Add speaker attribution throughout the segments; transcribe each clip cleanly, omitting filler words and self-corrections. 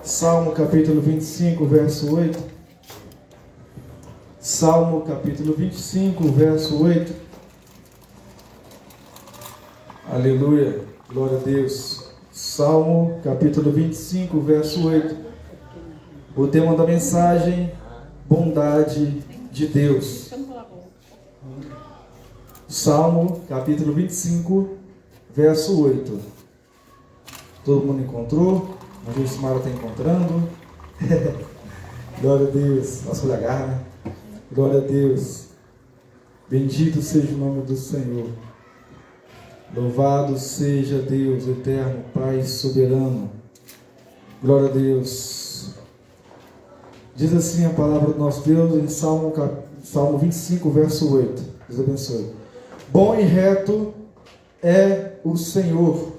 Speaker 1: Salmo capítulo 25, verso 8. Salmo capítulo 25, verso 8. Aleluia, glória a Deus. Salmo capítulo 25, verso 8. O tema da mensagem: bondade de Deus. Salmo capítulo 25, verso 8. Todo mundo encontrou? A Jusmara está encontrando. Glória a Deus. Nossa, olha a garra, né? Glória a Deus. Bendito seja o nome do Senhor. Louvado seja Deus eterno, Pai soberano. Glória a Deus. Diz assim a palavra do nosso Deus em Salmo 25, verso 8. Deus abençoe. Bom e reto é o Senhor,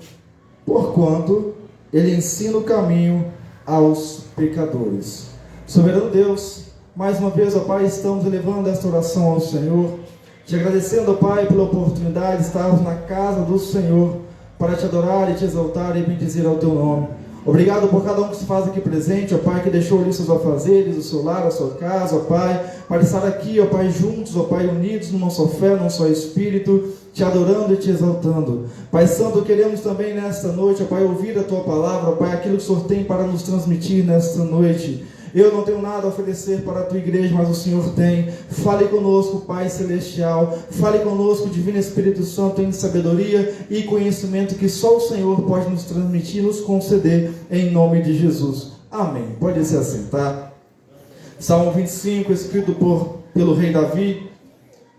Speaker 1: porquanto Ele ensina o caminho aos pecadores. Soberano Deus, mais uma vez, ó Pai, estamos elevando esta oração ao Senhor, te agradecendo, ó Pai, pela oportunidade de estarmos na casa do Senhor, para te adorar e te exaltar e bendizer ao teu nome. Obrigado por cada um que se faz aqui presente, ó Pai, que deixou ali seus afazeres, o seu lar, a sua casa, ó Pai, para estar aqui, ó Pai, juntos, ó Pai, unidos numa só fé, num só Espírito, te adorando e te exaltando. Pai Santo, queremos também nesta noite, ó Pai, ouvir a tua palavra, ó Pai, aquilo que o Senhor tem para nos transmitir nesta noite. Eu não tenho nada a oferecer para a tua igreja, mas o Senhor tem. Fale conosco, Pai Celestial. Fale conosco, Divino Espírito Santo, em sabedoria e conhecimento que só o Senhor pode nos transmitir, nos conceder, em nome de Jesus. Amém. Pode se assentar. Salmo 25, escrito pelo rei Davi.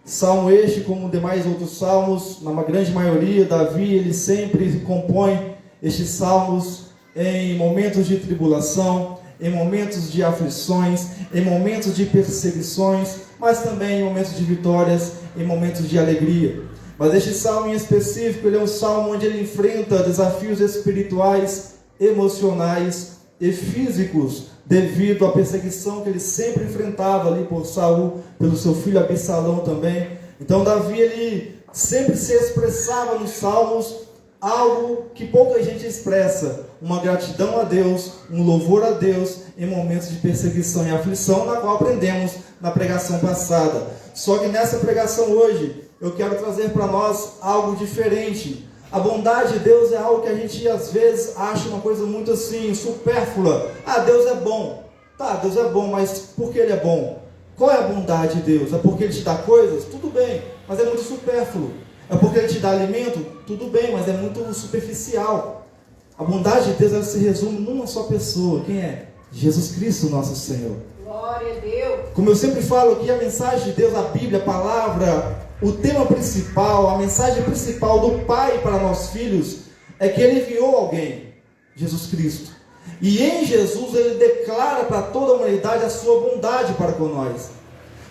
Speaker 1: Salmo este, como demais outros salmos, na grande maioria, Davi, ele sempre compõe estes salmos em momentos de tribulação, em momentos de aflições, em momentos de perseguições, mas também em momentos de vitórias, em momentos de alegria. Mas este salmo em específico, ele é um salmo onde ele enfrenta desafios espirituais, emocionais e físicos, devido à perseguição que ele sempre enfrentava ali por Saul, pelo seu filho Absalão também. Então Davi, ele sempre se expressava nos salmos algo que pouca gente expressa: uma gratidão a Deus, um louvor a Deus em momentos de perseguição e aflição, na qual aprendemos na pregação passada. Só que nessa pregação hoje, eu quero trazer para nós algo diferente. A bondade de Deus é algo que a gente às vezes acha uma coisa muito assim, supérflua. Ah, Deus é bom. Tá, Deus é bom, mas por que Ele é bom? Qual é a bondade de Deus? É porque Ele te dá coisas? Tudo bem, mas é muito supérfluo. É porque Ele te dá alimento? Tudo bem, mas é muito superficial. A bondade de Deus, ela se resume numa só pessoa. Quem é? Jesus Cristo, nosso Senhor.
Speaker 2: Glória a Deus.
Speaker 1: Como eu sempre falo aqui, a mensagem de Deus, a Bíblia, a palavra, o tema principal, a mensagem principal do Pai para nós filhos, é que Ele enviou alguém, Jesus Cristo. E em Jesus Ele declara para toda a humanidade a sua bondade para com nós.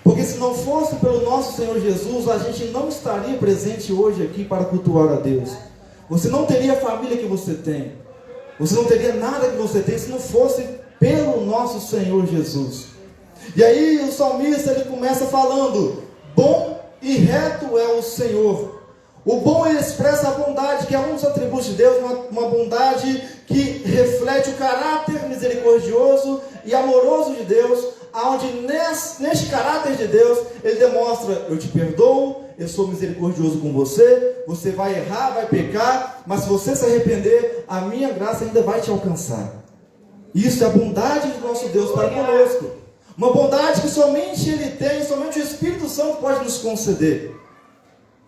Speaker 1: Porque se não fosse pelo nosso Senhor Jesus, a gente não estaria presente hoje aqui para cultuar a Deus. Você não teria a família que você tem. Você não teria nada que você tem se não fosse pelo nosso Senhor Jesus. E aí o salmista, ele começa falando: bom e reto é o Senhor. O bom, ele expressa a bondade, que é um dos atributos de Deus, uma bondade que reflete o caráter misericordioso e amoroso de Deus, onde neste caráter de Deus, Ele demonstra: eu te perdoo, eu sou misericordioso com você, você vai errar, vai pecar, mas se você se arrepender, a minha graça ainda vai te alcançar. Isso é a bondade do nosso Deus para conosco. Uma bondade que somente Ele tem, somente o Espírito Santo pode nos conceder.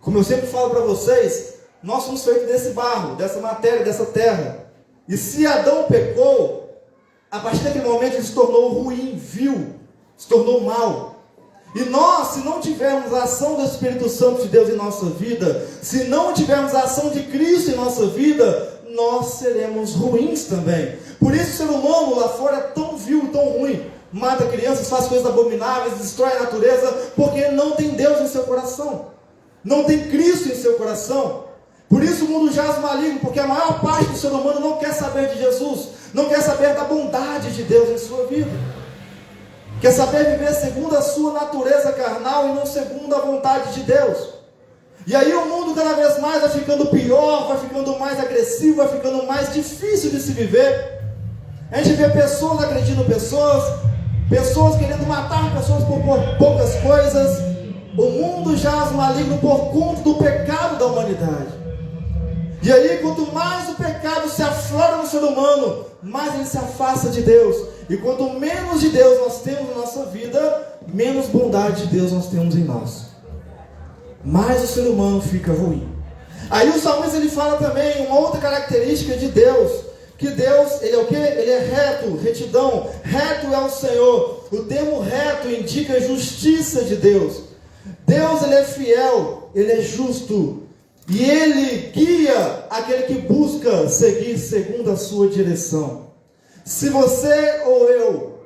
Speaker 1: Como eu sempre falo para vocês, nós somos feitos desse barro, dessa matéria, dessa terra. E se Adão pecou, a partir daquele momento ele se tornou ruim, vil, se tornou mal. E nós, se não tivermos a ação do Espírito Santo de Deus em nossa vida, se não tivermos a ação de Cristo em nossa vida, nós seremos ruins também. Por isso o ser humano lá fora é tão vil e tão ruim. Mata crianças, faz coisas abomináveis, destrói a natureza, porque não tem Deus em seu coração. Não tem Cristo em seu coração. Por isso o mundo jaz maligno, porque a maior parte do ser humano não quer saber de Jesus, não quer saber da bondade de Deus em sua vida. Quer saber viver segundo a sua natureza carnal e não segundo a vontade de Deus. E aí o mundo cada vez mais vai ficando pior, vai ficando mais agressivo, vai ficando mais difícil de se viver. A gente vê pessoas agredindo pessoas, pessoas querendo matar pessoas por poucas coisas. O mundo jaz maligno por conta do pecado da humanidade. E aí, quanto mais o pecado se aflora no ser humano, mais ele se afasta de Deus. E quanto menos de Deus nós temos na nossa vida, menos bondade de Deus nós temos em nós. Mais o ser humano fica ruim. Aí o salmista ele fala também uma outra característica de Deus, que Deus, ele é o quê? Ele é reto, retidão. Reto é o Senhor. O termo reto indica a justiça de Deus. Deus, ele é fiel, ele é justo. E ele guia aquele que busca seguir segundo a sua direção. Se você ou eu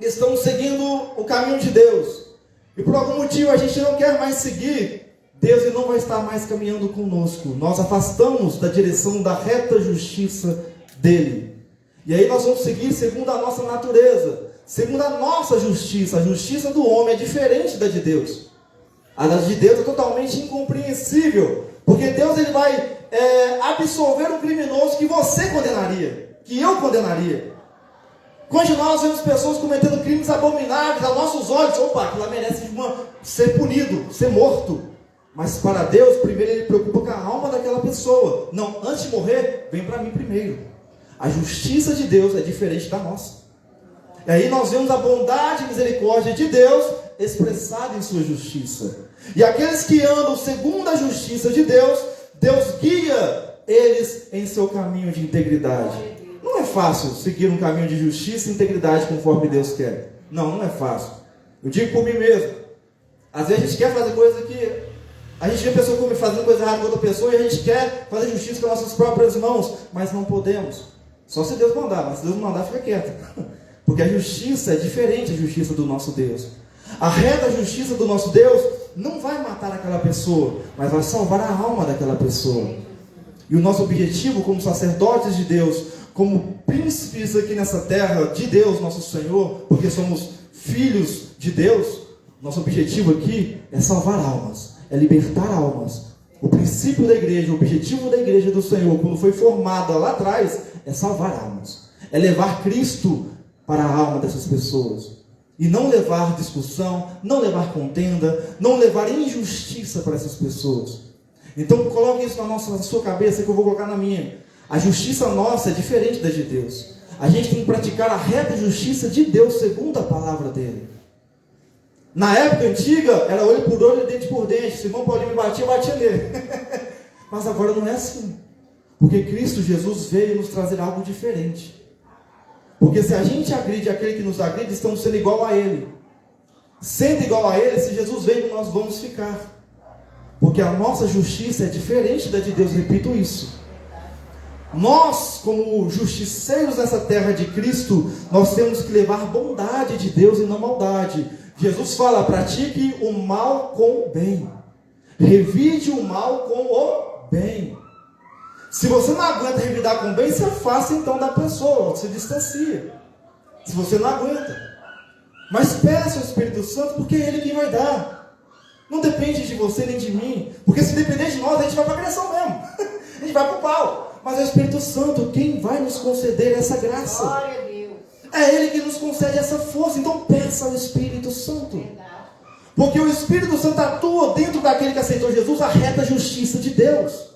Speaker 1: estamos seguindo o caminho de Deus, e por algum motivo a gente não quer mais seguir, Deus ele não vai estar mais caminhando conosco. Nós afastamos da direção da reta justiça dele. E aí nós vamos seguir segundo a nossa natureza, segundo a nossa justiça. A justiça do homem é diferente da de Deus. A de Deus é totalmente incompreensível. Porque Deus ele vai absolver o criminoso que você condenaria, que eu condenaria. Quando nós vemos pessoas cometendo crimes abomináveis aos nossos olhos, opa, aquilo lá merece ser punido, ser morto. Mas para Deus, primeiro ele preocupa com a alma daquela pessoa. Não, antes de morrer, vem para mim primeiro. A justiça de Deus é diferente da nossa. E aí nós vemos a bondade e misericórdia de Deus expressada em sua justiça. E aqueles que andam segundo a justiça de Deus, Deus guia eles em seu caminho de integridade. Não é fácil seguir um caminho de justiça e integridade conforme Deus quer. Não é fácil. Eu digo por mim mesmo. Às vezes a gente quer fazer coisa que... A gente vê a pessoa fazendo coisa errada com outra pessoa e a gente quer fazer justiça com as nossas próprias mãos, mas não podemos. Só se Deus mandar, mas se Deus não mandar, fica quieto. Porque a justiça é diferente da justiça do nosso Deus. A reta justiça do nosso Deus não vai matar aquela pessoa, mas vai salvar a alma daquela pessoa. E o nosso objetivo como sacerdotes de Deus, como príncipes aqui nessa terra de Deus, nosso Senhor, porque somos filhos de Deus, nosso objetivo aqui é salvar almas, é libertar almas. O princípio da igreja, o objetivo da igreja do Senhor, quando foi formada lá atrás, é salvar almas, é levar Cristo para a alma dessas pessoas. E não levar discussão, não levar contenda, não levar injustiça para essas pessoas. Então coloque isso na sua cabeça, que eu vou colocar na minha. A justiça nossa é diferente da de Deus. A gente tem que praticar a reta justiça de Deus segundo a palavra dele. Na época antiga, era olho por olho e dente por dente. Se o irmão Paulinho me batia, eu batia nele. Mas agora não é assim. Porque Cristo Jesus veio nos trazer algo diferente. Porque se a gente agride aquele que nos agride, estamos sendo igual a ele. Sendo igual a ele, se Jesus veio, nós vamos ficar. Porque a nossa justiça é diferente da de Deus, repito isso. Nós, como justiceiros nessa terra de Cristo, nós temos que levar bondade de Deus e não maldade. Jesus fala, pratique o mal com o bem. Revide o mal com o bem. Se você não aguenta revidar com o bem, se afasta então da pessoa, se distancia. Se você não aguenta. Mas peça ao Espírito Santo, porque é Ele quem vai dar. Não depende de você nem de mim. Porque se depender de nós, a gente vai para a agressão mesmo. A gente vai para o pau. Mas é o Espírito Santo quem vai nos conceder essa graça.
Speaker 2: Glória a Deus.
Speaker 1: É Ele que nos concede essa força. Então peça ao Espírito Santo. Porque o Espírito Santo atua dentro daquele que aceitou Jesus, a reta justiça de Deus.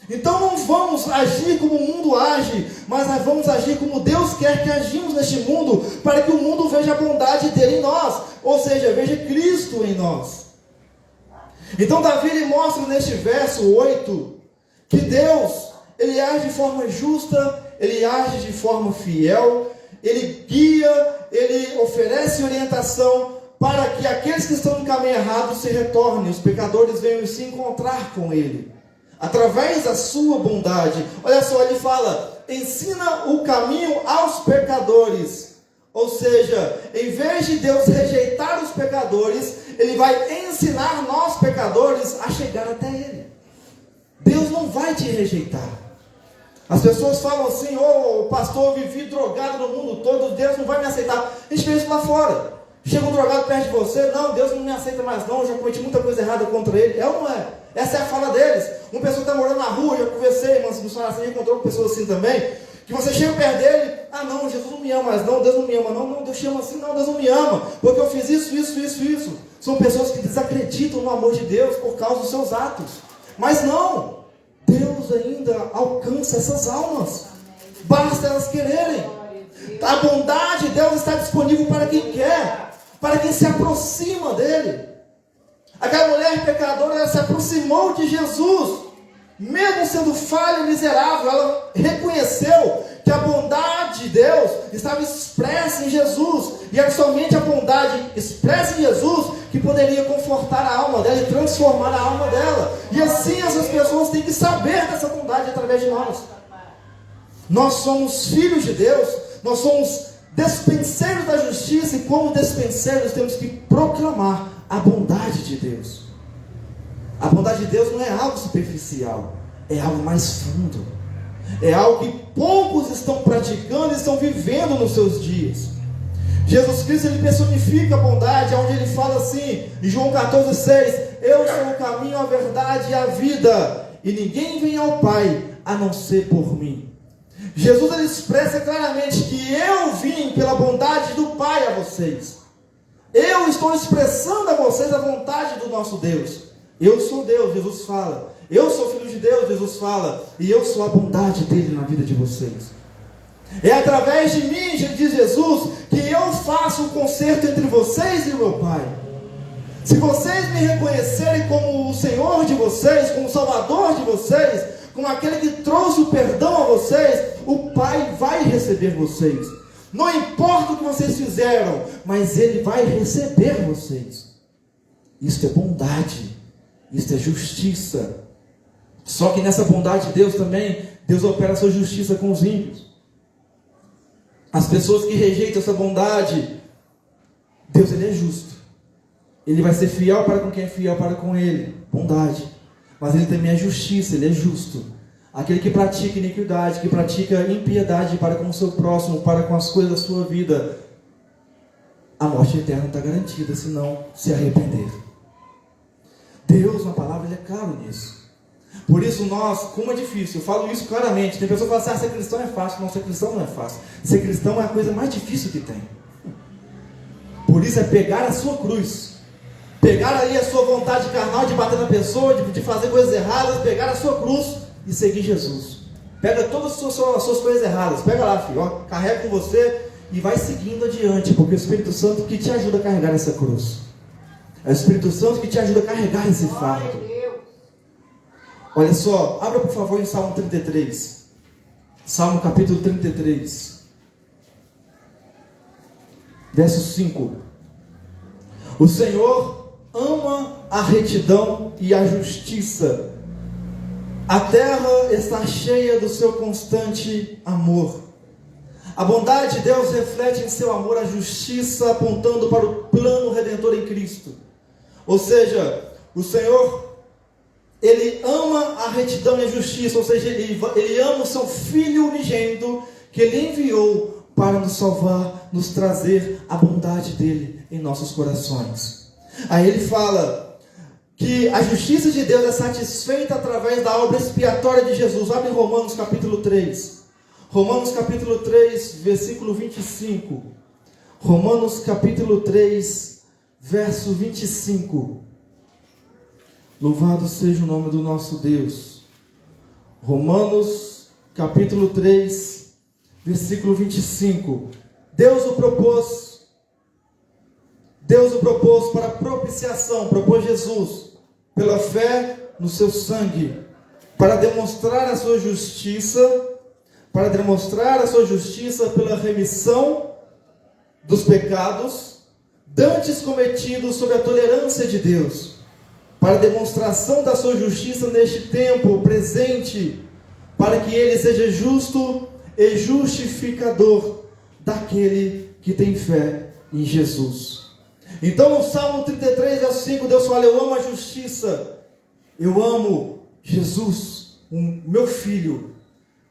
Speaker 1: Então não vamos agir como o mundo age, mas nós vamos agir como Deus quer que agimos neste mundo, para que o mundo veja a bondade dele em nós, ou seja, veja Cristo em nós. Então Davi ele mostra neste verso 8, que Deus, ele age de forma justa, ele age de forma fiel, ele guia, ele oferece orientação, para que aqueles que estão no caminho errado se retornem, os pecadores venham se encontrar com ele. Através da sua bondade. Olha só, ele fala, ensina o caminho aos pecadores. Ou seja, em vez de Deus rejeitar os pecadores, Ele vai ensinar nós pecadores a chegar até Ele. Deus não vai te rejeitar. As pessoas falam assim, pastor, eu vivi drogado no mundo todo, Deus não vai me aceitar. A gente vê isso lá fora. Chega um drogado perto de você, não, Deus não me aceita mais não, eu já cometi muita coisa errada contra Ele. É ou não é? Essa é a fala deles. Uma pessoa que está morando na rua, já conversei, mas no Sonaracim encontrou com pessoas assim também,
Speaker 2: Que você chega perto dele, ah não, Jesus não me ama mais, não, Deus não me ama, não, Deus te ama assim, não, Deus não me ama, porque eu fiz isso. São pessoas que desacreditam no amor de Deus por causa dos seus atos. Mas não, Deus ainda alcança essas almas, basta elas quererem. A bondade de Deus está disponível para quem quer, para quem se aproxima dele. Aquela mulher pecadora, ela se aproximou de Jesus, mesmo sendo falha e miserável, ela reconheceu que a bondade de Deus estava expressa em Jesus, e era somente a bondade expressa em Jesus que poderia confortar a alma dela e transformar a alma dela. E assim essas pessoas têm que saber dessa bondade através de nós. Nós somos filhos de Deus, nós somos despenseiros da justiça, e como despenseiros temos que proclamar a bondade de Deus. A bondade de Deus não é algo superficial, é algo mais fundo, é algo que poucos estão praticando e estão vivendo nos seus dias. Jesus Cristo, ele personifica a bondade, onde ele fala assim, em João 14,6, eu sou o caminho, a verdade e a vida, e ninguém vem ao Pai a não ser por mim. Jesus, ele expressa claramente que eu vim pela bondade do Pai a vocês. Eu estou expressando a vocês a vontade do nosso Deus. Eu sou Deus, Jesus fala. Eu sou filho de Deus, Jesus fala. E eu sou a bondade dele na vida de vocês. É através de mim, diz Jesus, que eu faço o concerto entre vocês e o meu Pai. Se vocês me reconhecerem como o Senhor de vocês, como o Salvador de vocês, como aquele que trouxe o perdão a vocês, o Pai vai receber vocês. Não importa o que vocês fizeram, mas Ele vai receber vocês. Isso é bondade. Isso é justiça. Só que nessa bondade de Deus também, Deus opera a sua justiça com os ímpios. As pessoas que rejeitam essa bondade, Deus, ele é justo. Ele vai ser fiel para com quem é fiel para com ele. Bondade. Mas ele também é justiça, ele é justo. Aquele que pratica iniquidade, que pratica impiedade para com o seu próximo, para com as coisas da sua vida, a morte eterna está garantida, se não se arrepender. Deus, na palavra, ele é claro nisso. Por isso nós, como é difícil, eu falo isso claramente. Tem pessoas que falam assim, ser cristão é fácil. Não, ser cristão não é fácil. Ser cristão é a coisa mais difícil que tem. Por isso é pegar a sua cruz, pegar aí a sua vontade carnal de bater na pessoa, de fazer coisas erradas, pegar a sua cruz e seguir Jesus. Pega todas as suas coisas erradas, pega lá, filho, ó, carrega com você e vai seguindo adiante, porque o Espírito Santo que te ajuda a carregar essa cruz. É o Espírito Santo que te ajuda a carregar esse fardo. Olha só, abra por favor em Salmo 33. Salmo capítulo 33. Verso 5. O Senhor ama a retidão e a justiça. A terra está cheia do seu constante amor. A bondade de Deus reflete em seu amor a justiça, apontando para o plano redentor em Cristo. Ou seja, o Senhor, ele ama a retidão e a justiça, ou seja, ele ama o seu Filho unigênito, que ele enviou para nos salvar, nos trazer a bondade dele em nossos corações. Aí ele fala que a justiça de Deus é satisfeita através da obra expiatória de Jesus. Abre em Romanos capítulo 3. Romanos capítulo 3, versículo 25. Romanos capítulo 3, verso 25. Louvado seja o nome do nosso Deus. Romanos capítulo 3, versículo 25. Deus o propôs para propiciação, propôs Jesus, pela fé no seu sangue, para demonstrar a sua justiça, pela remissão dos pecados dantes cometidos sob a tolerância de Deus, para a demonstração da sua justiça neste tempo presente, para que ele seja justo e justificador daquele que tem fé em Jesus. Então no Salmo 33, verso 5, Deus fala: eu amo a justiça, eu amo Jesus, o meu Filho,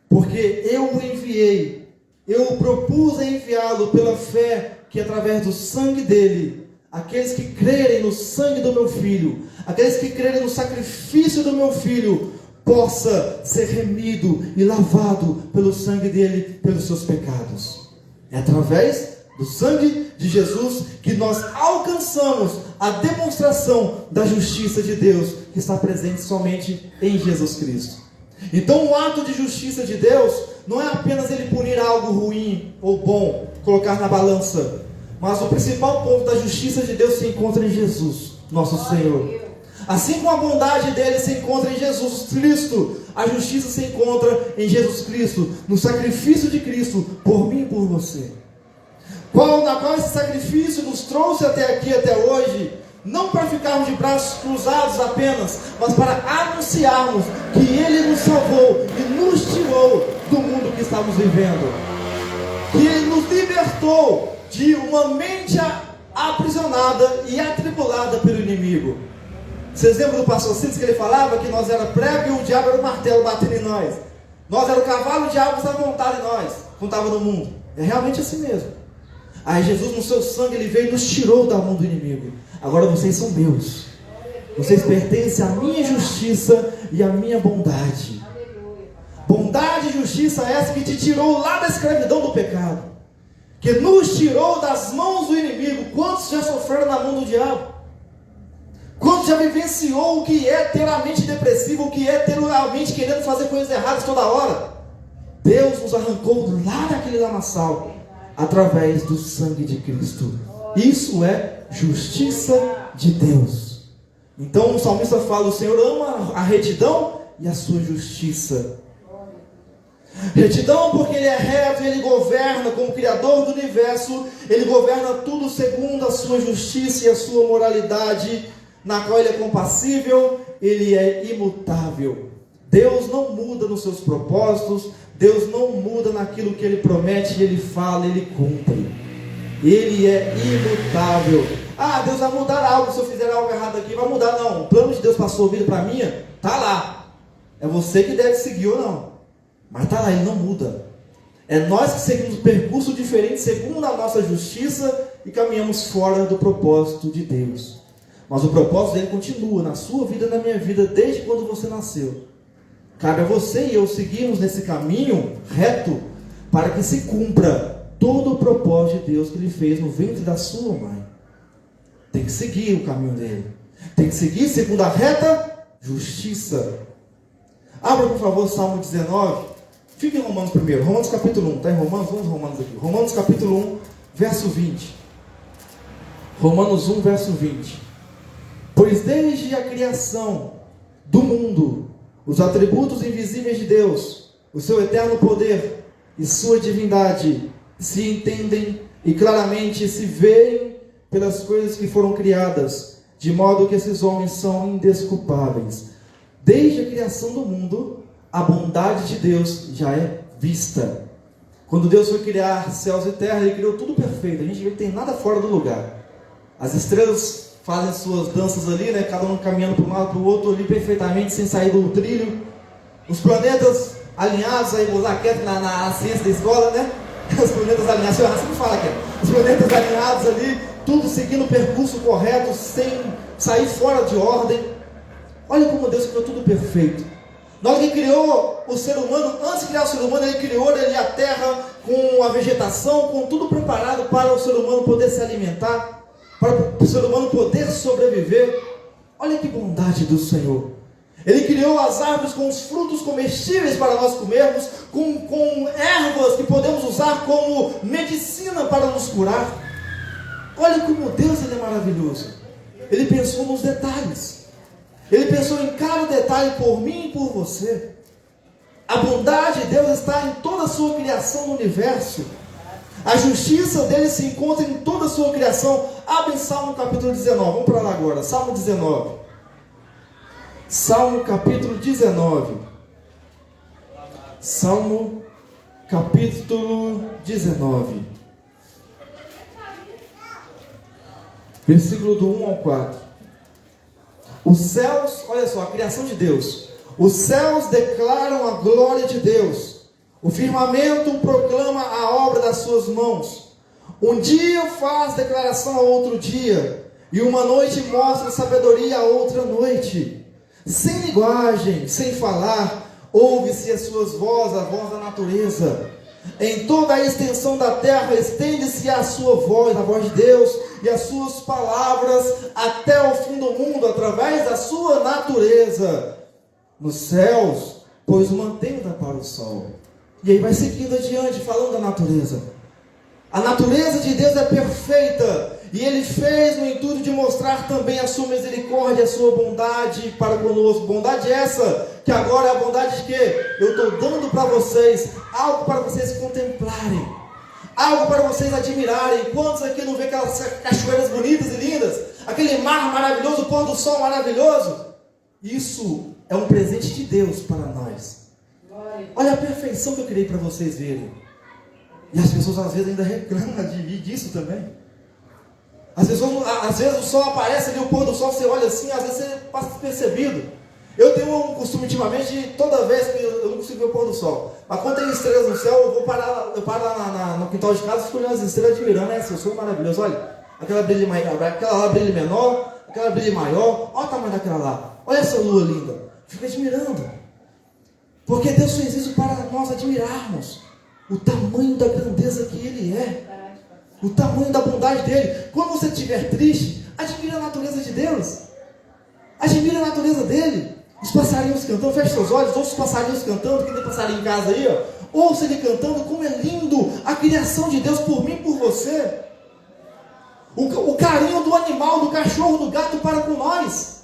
Speaker 2: porque eu o enviei, eu o propus a enviá-lo pela fé, que através do sangue dele, aqueles que crerem no sangue do meu Filho, aqueles que crerem no sacrifício do meu Filho, possa ser remido e lavado pelo sangue dele, pelos seus pecados. É através do sangue de Jesus que nós alcançamos a demonstração da justiça de Deus, que está presente somente em Jesus Cristo. Então o ato de justiça de Deus não é apenas ele punir algo ruim ou bom, colocar na balança, mas o principal ponto da justiça de Deus se encontra em Jesus, nosso Senhor. Assim como a bondade dele se encontra em Jesus Cristo, a justiça se encontra em Jesus Cristo, no sacrifício de Cristo, por mim e por você. Na qual esse sacrifício nos trouxe até aqui, até hoje, não para ficarmos de braços cruzados apenas, mas para anunciarmos que Ele nos salvou e nos tirou do mundo que estamos vivendo, que Ele nos libertou de uma mente aprisionada e atribulada pelo inimigo. Vocês lembram do pastor Cícero que ele falava que nós era prego e o diabo era o martelo batendo em nós? Nós era o cavalo, o diabo estava montado em nós, quando estava no mundo. É realmente assim mesmo. Aí Jesus, no seu sangue, ele veio e nos tirou da mão do inimigo. Agora vocês são meus. Vocês pertencem à minha justiça e à minha bondade. Bondade e justiça essa que te tirou lá da escravidão do pecado, que nos tirou das mãos do inimigo. Quantos já sofreram na mão do diabo? Quantos já vivenciou o que é ter a mente depressiva, o que é ter a mente querendo fazer coisas erradas toda hora? Deus nos arrancou lá daquele lamaçal, através do sangue de Cristo. Isso é justiça de Deus. Então o salmista fala: o Senhor ama a retidão e a sua justiça. Retidão porque Ele é reto e Ele governa como Criador do universo. Ele governa tudo segundo a sua justiça e a sua moralidade, na qual Ele é compassível, Ele é imutável. Deus não muda nos seus propósitos, Deus não muda naquilo que Ele promete, Ele fala, Ele cumpre. Ele é imutável. Ah, Deus vai mudar algo se eu fizer algo errado aqui. Vai mudar, não. O plano de Deus para a sua vida, para a minha, está lá. É você que deve seguir ou não. Mas está lá, Ele não muda. É nós que seguimos um percurso diferente segundo a nossa justiça e caminhamos fora do propósito de Deus. Mas o propósito dele continua na sua vida e na minha vida desde quando você nasceu. Cabe a você e eu seguirmos nesse caminho reto para que se cumpra todo o propósito de Deus que Ele fez no ventre da sua mãe. Tem que seguir o caminho dele. Tem que seguir segundo a reta justiça. Abra por favor Salmo 19. Fique em Romanos primeiro. Romanos capítulo 1. Está em Romanos? Vamos Romanos aqui. Romanos capítulo 1, verso 20. Romanos 1, verso 20. Pois desde a criação do mundo, os atributos invisíveis de Deus, o seu eterno poder e sua divindade, se entendem e claramente se veem pelas coisas que foram criadas, de modo que esses homens são indesculpáveis. Desde a criação do mundo, a bondade de Deus já é vista. Quando Deus foi criar céus e terra, Ele criou tudo perfeito. A gente vê que tem nada fora do lugar. As estrelas fazem suas danças ali, né? Cada um caminhando para um lado para o outro ali perfeitamente, sem sair do trilho. Os planetas alinhados, aí vou usar quieto na ciência da escola, né? Os planetas alinhados, assim fala aqui. Os planetas alinhados ali, tudo seguindo o percurso correto, sem sair fora de ordem. Olha como Deus criou tudo perfeito. Na hora que criou o ser humano, antes de criar o ser humano, Ele criou ali a terra com a vegetação, com tudo preparado para o ser humano poder se alimentar, para o ser humano poder sobreviver. Olha que bondade do Senhor. Ele criou as árvores com os frutos comestíveis para nós comermos, com ervas que podemos usar como medicina para nos curar. Olha como Deus Ele é maravilhoso. Ele pensou nos detalhes. Ele pensou em cada detalhe por mim e por você. A bondade de Deus está em toda a sua criação no universo. A justiça dele se encontra em toda a sua criação. Abre em Salmo capítulo 19. Vamos para lá agora. Salmo 19. Salmo capítulo 19. Salmo capítulo 19. Versículo do 1 ao 4. Os céus, olha só, a criação de Deus. Os céus declaram a glória de Deus. O firmamento proclama a obra das suas mãos. Um dia faz declaração a outro dia, e uma noite mostra sabedoria a outra noite. Sem linguagem, sem falar, ouve-se as suas vozes, a voz da natureza. Em toda a extensão da terra estende-se a sua voz, a voz de Deus, e as suas palavras até o fim do mundo, através da sua natureza. Nos céus, pois o mantenta para o sol. E aí vai seguindo adiante, falando da natureza. A natureza de Deus é perfeita, e Ele fez no intuito de mostrar também a sua misericórdia, a sua bondade para conosco. Bondade essa, que agora é a bondade de quê? Eu estou dando para vocês, algo para vocês contemplarem, algo para vocês admirarem. Quantos aqui não vê aquelas cachoeiras bonitas e lindas? Aquele mar maravilhoso, o pôr do sol maravilhoso? Isso é um presente de Deus para nós. Olha a perfeição que eu criei para vocês verem. E as pessoas às vezes ainda reclamam disso também. Às vezes o sol aparece ali, o pôr do sol, você olha assim, às vezes você passa despercebido. Eu tenho um costume ultimamente de toda vez que eu não consigo ver o pôr do sol, mas quando tem estrelas no céu, eu paro lá no quintal de casa e fico olhando as estrelas admirando, né? Seu sol maravilhoso, olha, aquela lá brilha menor, aquela brilha maior, olha o tamanho daquela lá, olha essa lua linda, fica admirando. Porque Deus fez isso para nós admirarmos o tamanho da grandeza que Ele é, o tamanho da bondade dEle. Quando você estiver triste, admira a natureza de Deus, admira a natureza dEle. Os passarinhos cantando, feche seus olhos, ouça os passarinhos cantando, que tem passarinho em casa aí, ó. Ouça ele cantando, como é lindo a criação de Deus por mim e por você. O carinho do animal, do cachorro, do gato para com nós.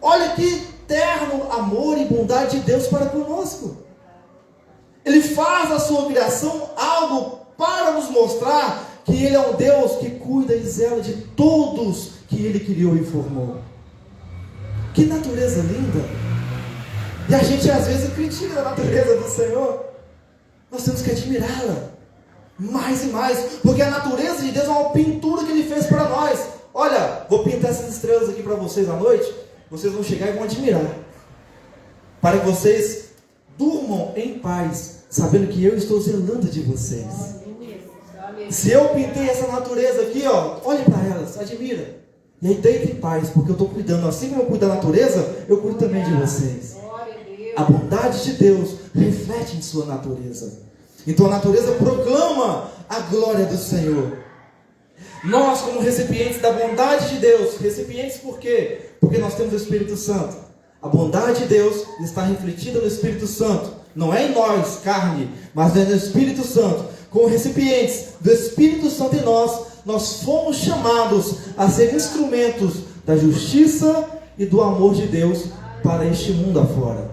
Speaker 2: Olha que terno amor e bondade de Deus para conosco. Ele faz a sua criação algo para nos mostrar que Ele é um Deus que cuida e zela de todos que Ele criou e formou. Que natureza linda! E a gente às vezes critica a natureza do Senhor. Nós temos que admirá-la mais e mais, porque a natureza de Deus é uma pintura que Ele fez para nós. Olha, vou pintar essas estrelas aqui para vocês à noite. Vocês vão chegar e vão admirar, para que vocês durmam em paz, sabendo que eu estou zelando de vocês. Se eu pintei essa natureza aqui, ó, olhe para elas, admira. E aí deita em paz, porque eu estou cuidando. Assim como eu cuido da natureza, eu cuido também de vocês. A bondade de Deus reflete em sua natureza. Então a natureza proclama a glória do Senhor. Nós, como recipientes da bondade de Deus, recipientes por quê? Porque nós temos o Espírito Santo. A bondade de Deus está refletida no Espírito Santo. Não é em nós, carne, mas é no Espírito Santo. Como recipientes do Espírito Santo em nós, nós fomos chamados a ser instrumentos da justiça e do amor de Deus para este mundo afora.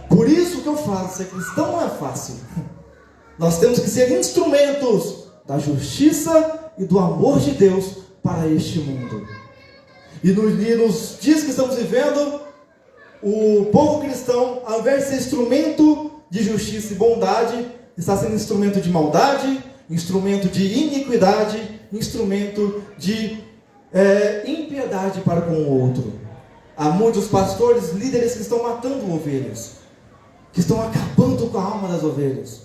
Speaker 2: Por isso que eu falo, ser cristão não é fácil. Nós temos que ser instrumentos da justiça e do amor de Deus para este mundo. E nos dias que estamos vivendo, o povo cristão, ao invés de ser instrumento de justiça e bondade, está sendo instrumento de maldade, instrumento de iniquidade, instrumento de impiedade para com o outro. Há muitos pastores, líderes que estão matando ovelhas, que estão acabando com a alma das ovelhas,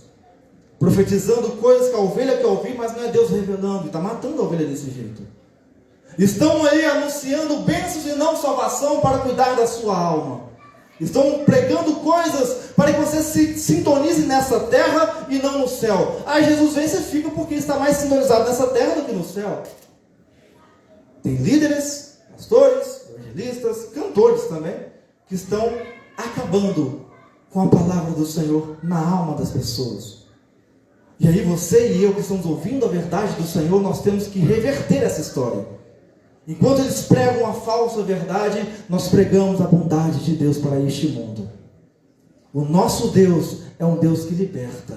Speaker 2: profetizando coisas que a ovelha quer ouvir, mas não é Deus revelando, e está matando a ovelha desse jeito. Estão aí anunciando bênçãos e não salvação para cuidar da sua alma. Estão pregando coisas para que você se sintonize nessa terra e não no céu. Aí Jesus vem e você fica porque está mais sintonizado nessa terra do que no céu. Tem líderes, pastores, evangelistas, cantores também, que estão acabando com a palavra do Senhor na alma das pessoas. E aí você e eu que estamos ouvindo a verdade do Senhor, nós temos que reverter essa história. Enquanto eles pregam a falsa verdade, nós pregamos a bondade de Deus para este mundo. O nosso Deus é um Deus que liberta.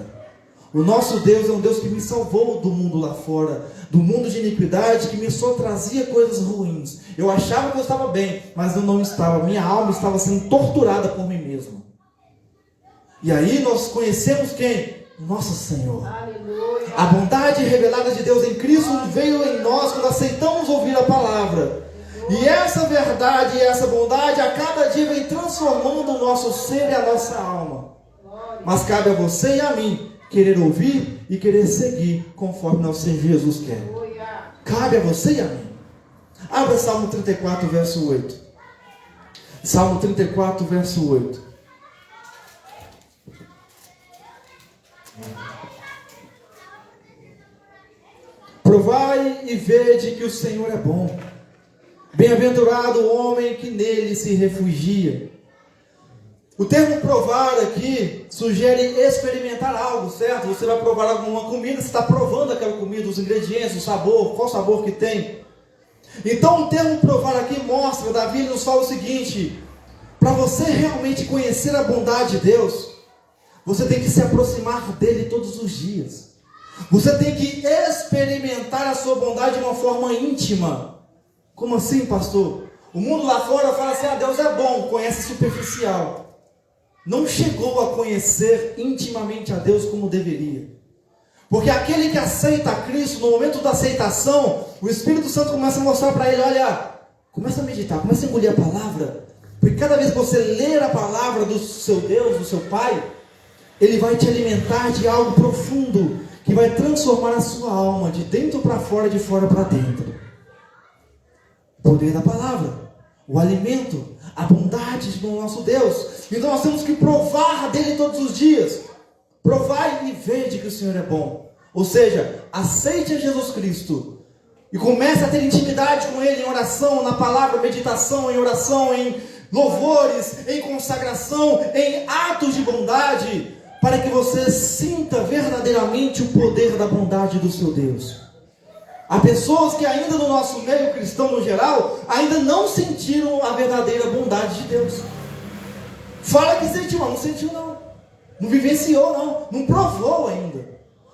Speaker 2: O nosso Deus é um Deus que me salvou do mundo lá fora, do mundo de iniquidade, que me só trazia coisas ruins. Eu achava que eu estava bem, mas eu não estava. Minha alma estava sendo torturada por mim mesmo. E aí nós conhecemos quem? Nosso Senhor. Aleluia. A bondade revelada de Deus em Cristo veio em nós quando aceitamos ouvir a palavra. E essa verdade e essa bondade a cada dia vem transformando o nosso ser e a nossa alma. Mas cabe a você e a mim querer ouvir e querer seguir conforme nosso Senhor Jesus quer. Cabe a você e a mim. Abra Salmo 34, verso 8.
Speaker 1: Salmo 34, verso 8. Provai e vede que o Senhor é bom. Bem-aventurado o homem que nele se refugia. O termo provar aqui sugere experimentar algo, certo? Você vai provar alguma comida, você está provando aquela comida, os ingredientes, o sabor, qual sabor que tem. Então o termo provar aqui mostra, Davi nos fala o seguinte: para você realmente conhecer a bondade de Deus, você tem que se aproximar dele todos os dias. Você tem que experimentar a sua bondade de uma forma íntima. Como assim, pastor? O mundo lá fora fala assim: Deus é bom, conhece superficial. Não chegou a conhecer intimamente a Deus como deveria. Porque aquele que aceita a Cristo, no momento da aceitação, o Espírito Santo começa a mostrar para ele: olha, começa a meditar, começa a engolir a palavra. Porque cada vez que você ler a palavra do seu Deus, do seu Pai, Ele vai te alimentar de algo profundo, que vai transformar a sua alma de dentro para fora, de fora para dentro. O poder da palavra, o alimento, a bondade do nosso Deus. Então nós temos que provar dele todos os dias. Provai e vede que o Senhor é bom. Ou seja, aceite a Jesus Cristo e comece a ter intimidade com Ele em oração, na palavra, meditação, em oração, em louvores, em consagração, em atos de bondade, para que você sinta verdadeiramente o poder da bondade do seu Deus. Há pessoas que ainda no nosso meio cristão no geral, ainda não sentiram a verdadeira bondade de Deus. Fala que sentiu, mas não sentiu não. Não vivenciou não provou ainda.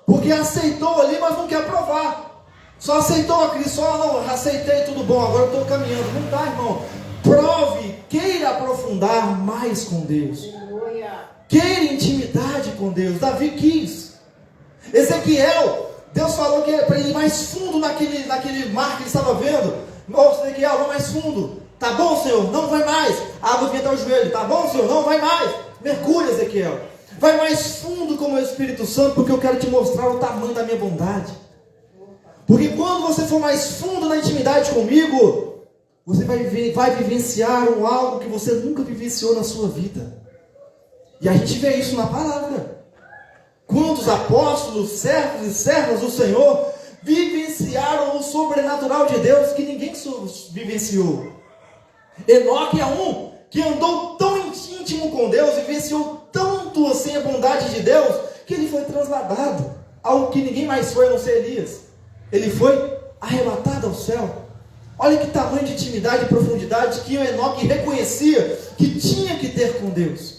Speaker 1: Porque aceitou ali, mas não quer provar. Só aceitou a Cristo, só não, aceitei, tudo bom, agora eu estou caminhando. Não dá, irmão. Prove, queira aprofundar mais com Deus. Queira intimidade com Deus. Davi quis. Ezequiel, Deus falou que para ele ir mais fundo naquele mar que ele estava vendo. Ezequiel, vai mais fundo. Tá bom, Senhor? Não vai mais. A água vinha até o joelho. Tá bom, Senhor? Não vai mais. Mergulha, Ezequiel. Vai mais fundo com o meu Espírito Santo, porque eu quero te mostrar o tamanho da minha bondade. Porque quando você for mais fundo na intimidade comigo, você vai vivenciar algo que você nunca vivenciou na sua vida. E a gente vê isso na palavra. Quantos apóstolos, servos e servas do Senhor vivenciaram o sobrenatural de Deus que ninguém vivenciou. Enoque é um que andou tão íntimo com Deus e vivenciou tanto assim a bondade de Deus, que ele foi trasladado, algo que ninguém mais foi a não ser Elias. Ele foi arrebatado ao céu. Olha que tamanho de intimidade e profundidade que o Enoque reconhecia que tinha que ter com Deus.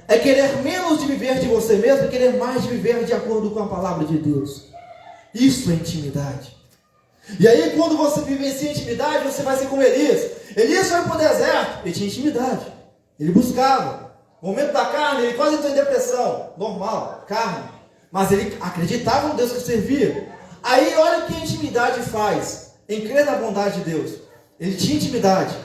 Speaker 1: É querer menos de viver de você mesmo e querer mais de viver de acordo com a palavra de Deus. Isso é intimidade. E aí quando você vivencia intimidade, você vai ser como Elias. Elias foi para o deserto, ele tinha intimidade. Ele buscava. No momento da carne, ele quase entrou em depressão. Normal, carne. Mas ele acreditava no Deus que servia. Aí olha o que a intimidade faz. Em crer na bondade de Deus. Ele tinha intimidade.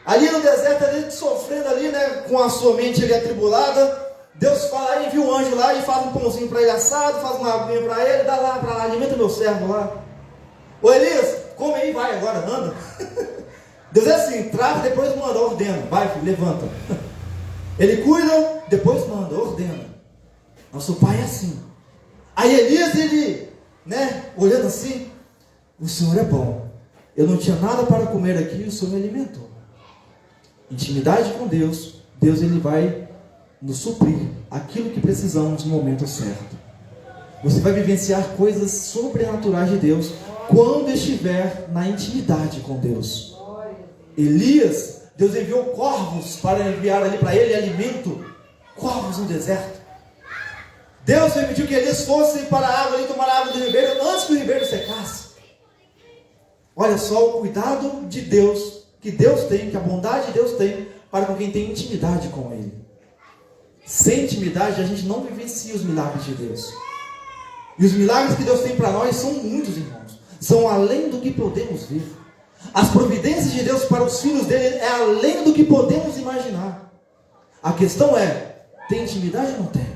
Speaker 1: Ali no deserto, ali sofrendo ali, né, com a sua mente ali atribulada, Deus fala, aí envia um anjo lá e faz um pãozinho para ele assado, faz uma aguinha para ele, dá lá para lá, alimenta meu servo lá. Ô Elias, come aí, vai agora, anda. Deus é assim, trata, depois manda, ordena, vai filho, levanta. Ele cuida, depois manda, ordena. Nosso pai é assim. Aí Elias, ele, né, olhando assim, o Senhor é bom. Eu não tinha nada para comer aqui, o Senhor me alimentou. Intimidade com Deus, Deus ele vai nos suprir aquilo que precisamos no momento certo. Você vai vivenciar coisas sobrenaturais de Deus quando estiver na intimidade com Deus. Elias, Deus enviou corvos para enviar ali para ele alimento. Corvos no deserto. Deus permitiu que Elias fosse para a água ali, tomar a água do ribeiro antes que o ribeiro secasse. Olha só o cuidado de Deus que Deus tem, que a bondade de Deus tem para com quem tem intimidade com Ele. Sem intimidade a gente não vivencia os milagres de Deus. E os milagres que Deus tem para nós são muitos, irmãos. São além do que podemos ver. As providências de Deus para os filhos dele é além do que podemos imaginar. A questão é, tem intimidade ou não tem?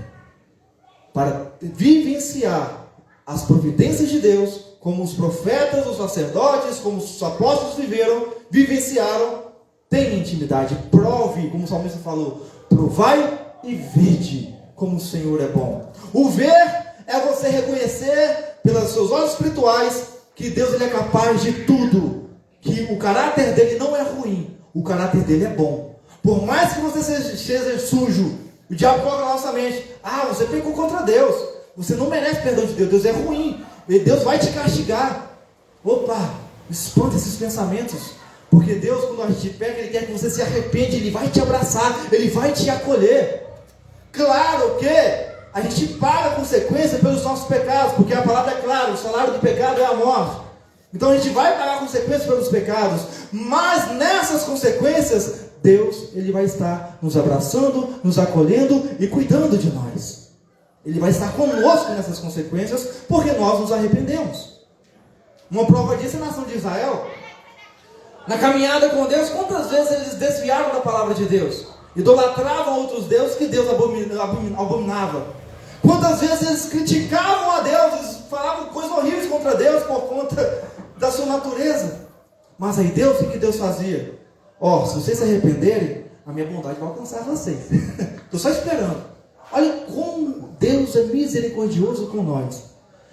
Speaker 1: Para vivenciar as providências de Deus, como os profetas, os sacerdotes, como os apóstolos vivenciaram,
Speaker 2: Tenha intimidade, prove, como o salmista falou, provai e vede como o Senhor é bom. O ver é você reconhecer pelos seus olhos espirituais que Deus ele é capaz de tudo, que o caráter dele não é ruim, o caráter dele é bom. Por mais que você seja sujo, o diabo coloca na nossa mente: você pecou contra Deus, você não merece perdão de Deus, Deus é ruim, e Deus vai te castigar. Opa, espanta esses pensamentos, porque Deus, quando a gente peca, Ele quer que você se arrepende, Ele vai te abraçar, Ele vai te acolher. Claro que a gente paga a consequência pelos nossos pecados, porque a palavra é clara, o salário do pecado é a morte. Então a gente vai pagar a consequência pelos pecados, mas nessas consequências, Deus ele vai estar nos abraçando, nos acolhendo e cuidando de nós. Ele vai estar conosco nessas consequências, porque nós nos arrependemos. Uma prova disso é a nação de Israel. Na caminhada com Deus, quantas vezes eles desviaram da palavra de Deus? Idolatravam outros deuses que Deus abominava. Quantas vezes eles criticavam a Deus, eles falavam coisas horríveis contra Deus por conta da sua natureza. Mas aí Deus, o que Deus fazia? Se vocês se arrependerem, a minha bondade vai alcançar vocês. Estou só esperando. Olha como Deus é misericordioso com nós.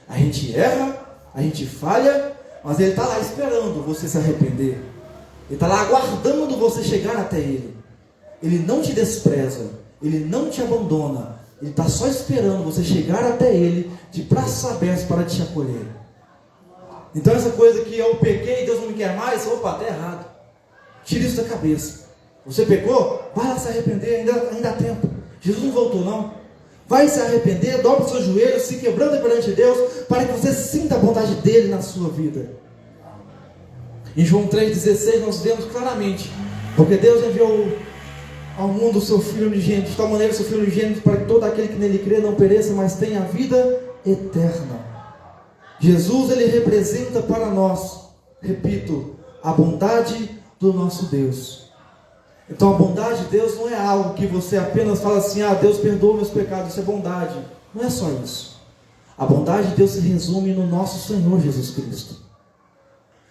Speaker 2: A gente erra, a gente falha, mas Ele está lá esperando você se arrepender. Ele está lá aguardando você chegar até Ele. Ele não te despreza, Ele não te abandona. Ele está só esperando você chegar até Ele de braços abertos para te acolher. Então essa coisa que eu pequei e Deus não me quer mais, está errado. Tira isso da cabeça. Você pecou? Vai lá se arrepender, ainda há tempo. Jesus não voltou não. Vai se arrepender, dobra os seus joelhos, se quebrando perante Deus, para que você sinta a bondade dele na sua vida. Em João 3,16 nós vemos claramente, porque Deus enviou ao mundo o seu Filho unigênito, de tal maneira o seu Filho unigênito, para que todo aquele que nele crê não pereça, mas tenha a vida eterna. Jesus ele representa para nós, repito, a bondade do nosso Deus. Então a bondade de Deus não é algo que você apenas fala assim: Deus perdoa meus pecados, isso é bondade. Não é só isso. A bondade de Deus se resume no nosso Senhor Jesus Cristo.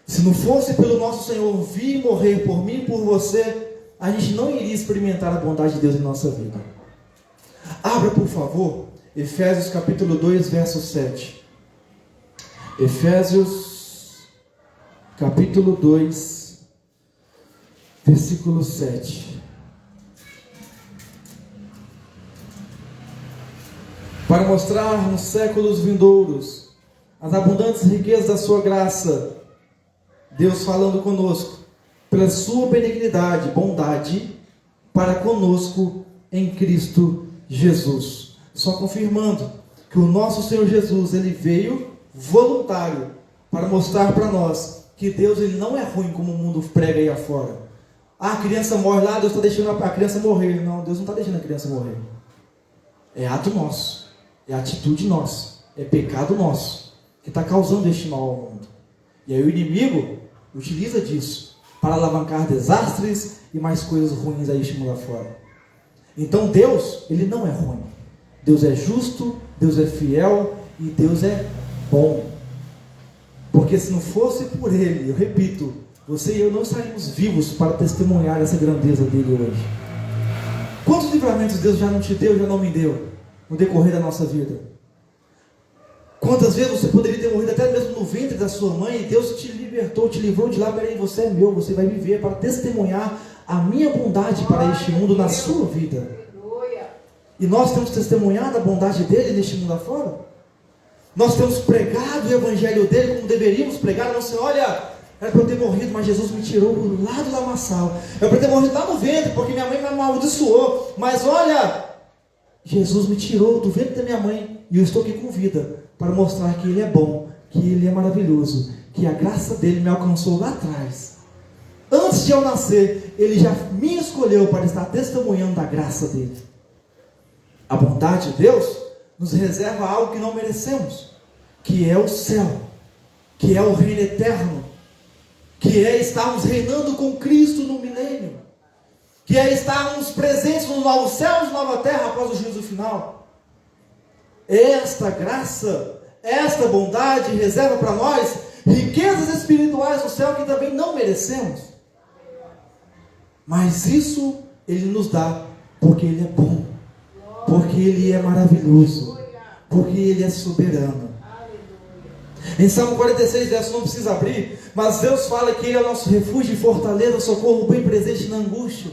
Speaker 2: Se não fosse pelo nosso Senhor vir morrer por mim e por você, a gente não iria experimentar a bondade de Deus em nossa vida. Abra por favor Efésios capítulo 2 verso 7. Efésios capítulo 2 versículo 7. Para mostrar nos séculos vindouros as abundantes riquezas da sua graça, Deus falando conosco, pela sua benignidade, bondade, para conosco em Cristo Jesus. Só confirmando que o nosso Senhor Jesus, ele veio voluntário para mostrar para nós que Deus ele não é ruim como o mundo prega aí afora. A criança morre lá, Deus está deixando a criança morrer. Não, Deus não está deixando a criança morrer. É ato nosso, é atitude nossa, é pecado nosso que está causando este mal ao mundo. E aí o inimigo utiliza disso para alavancar desastres e mais coisas ruins a este mundo afora. Então Deus, ele não é ruim. Deus é justo, Deus é fiel e Deus é bom. Porque se não fosse por Ele, eu repito, você e eu não estaríamos vivos para testemunhar essa grandeza dele hoje. Quantos livramentos Deus já não te deu, já não me deu no decorrer da nossa vida? Quantas vezes você poderia ter morrido até mesmo no ventre da sua mãe e Deus te libertou, te livrou de lá. Peraí, você é meu, você vai viver para testemunhar a minha bondade para este mundo na sua vida. E nós temos testemunhado a bondade dele neste mundo afora? Nós temos pregado o evangelho dele como deveríamos pregar. Não sei, olha, era para eu ter morrido, mas Jesus me tirou lá do lamaçal. Era para eu ter morrido lá no ventre, porque minha mãe me amaldiçoou. Mas olha, Jesus me tirou do ventre da minha mãe e eu estou aqui com vida para mostrar que Ele é bom, que Ele é maravilhoso, que a graça dele me alcançou lá atrás. Antes de eu nascer, Ele já me escolheu para estar testemunhando da graça dele. A bondade de Deus nos reserva algo que não merecemos, que é o céu, que é o reino eterno, que é estarmos reinando com Cristo no milênio, que é estarmos presentes no novo céu e na nova terra após o juízo final. Esta graça, esta bondade reserva para nós riquezas espirituais no céu que também não merecemos. Mas isso Ele nos dá porque Ele é bom, porque Ele é maravilhoso, porque Ele é soberano. Em Salmo 46, verso, não precisa abrir, mas Deus fala que Ele é o nosso refúgio e fortaleza, socorro bem presente na angústia.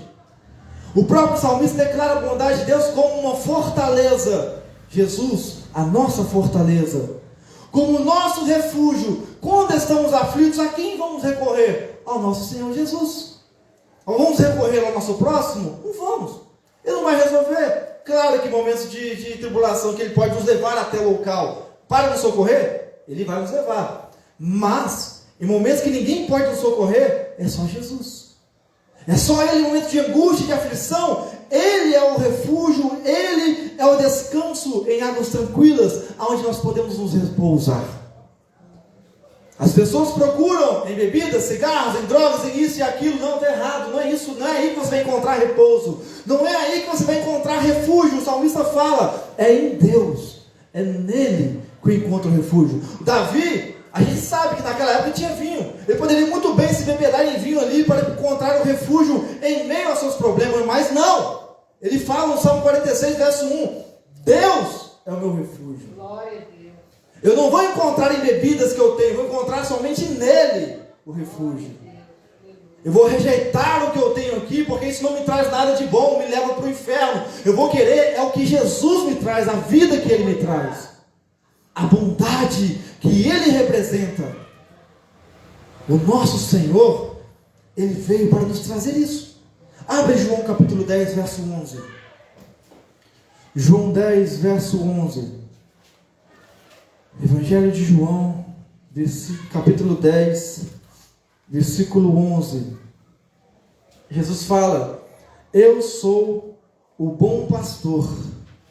Speaker 2: O próprio salmista declara a bondade de Deus como uma fortaleza. Jesus, a nossa fortaleza, como nosso refúgio. Quando estamos aflitos, a quem vamos recorrer? Ao nosso Senhor Jesus. Vamos recorrer ao nosso próximo? Não vamos. Ele não vai resolver. Claro que em momentos de tribulação que Ele pode nos levar até o local para nos socorrer, Ele vai nos levar. Mas, em momentos que ninguém pode nos socorrer, é só Jesus. É só Ele em momentos de angústia, de aflição. Ele é o refúgio, Ele é o descanso em águas tranquilas, onde nós podemos nos repousar. As pessoas procuram em bebidas, cigarros, em drogas, em isso e aquilo. Não, está errado, não é isso, não é aí que você vai encontrar repouso, não é aí que você vai encontrar refúgio. O salmista fala, é em Deus, é nele que eu encontro o refúgio. Davi, a gente sabe que naquela época tinha vinho, ele poderia muito bem se bebedar em vinho ali para encontrar o refúgio em meio aos seus problemas, mas não, ele fala no Salmo 46, verso 1, Deus é o meu refúgio. Glória a Deus. Eu não vou encontrar em bebidas que eu tenho, vou encontrar somente nele o refúgio. Eu vou rejeitar o que eu tenho aqui, porque isso não me traz nada de bom, me leva para o inferno. Eu vou querer é o que Jesus me traz, a vida que Ele me traz, a bondade que Ele representa. O nosso Senhor, Ele veio para nos trazer isso. Abre João capítulo 10, verso 11. João 10, verso 11. Evangelho de João, capítulo 10, versículo 11. Jesus fala, eu sou o bom pastor,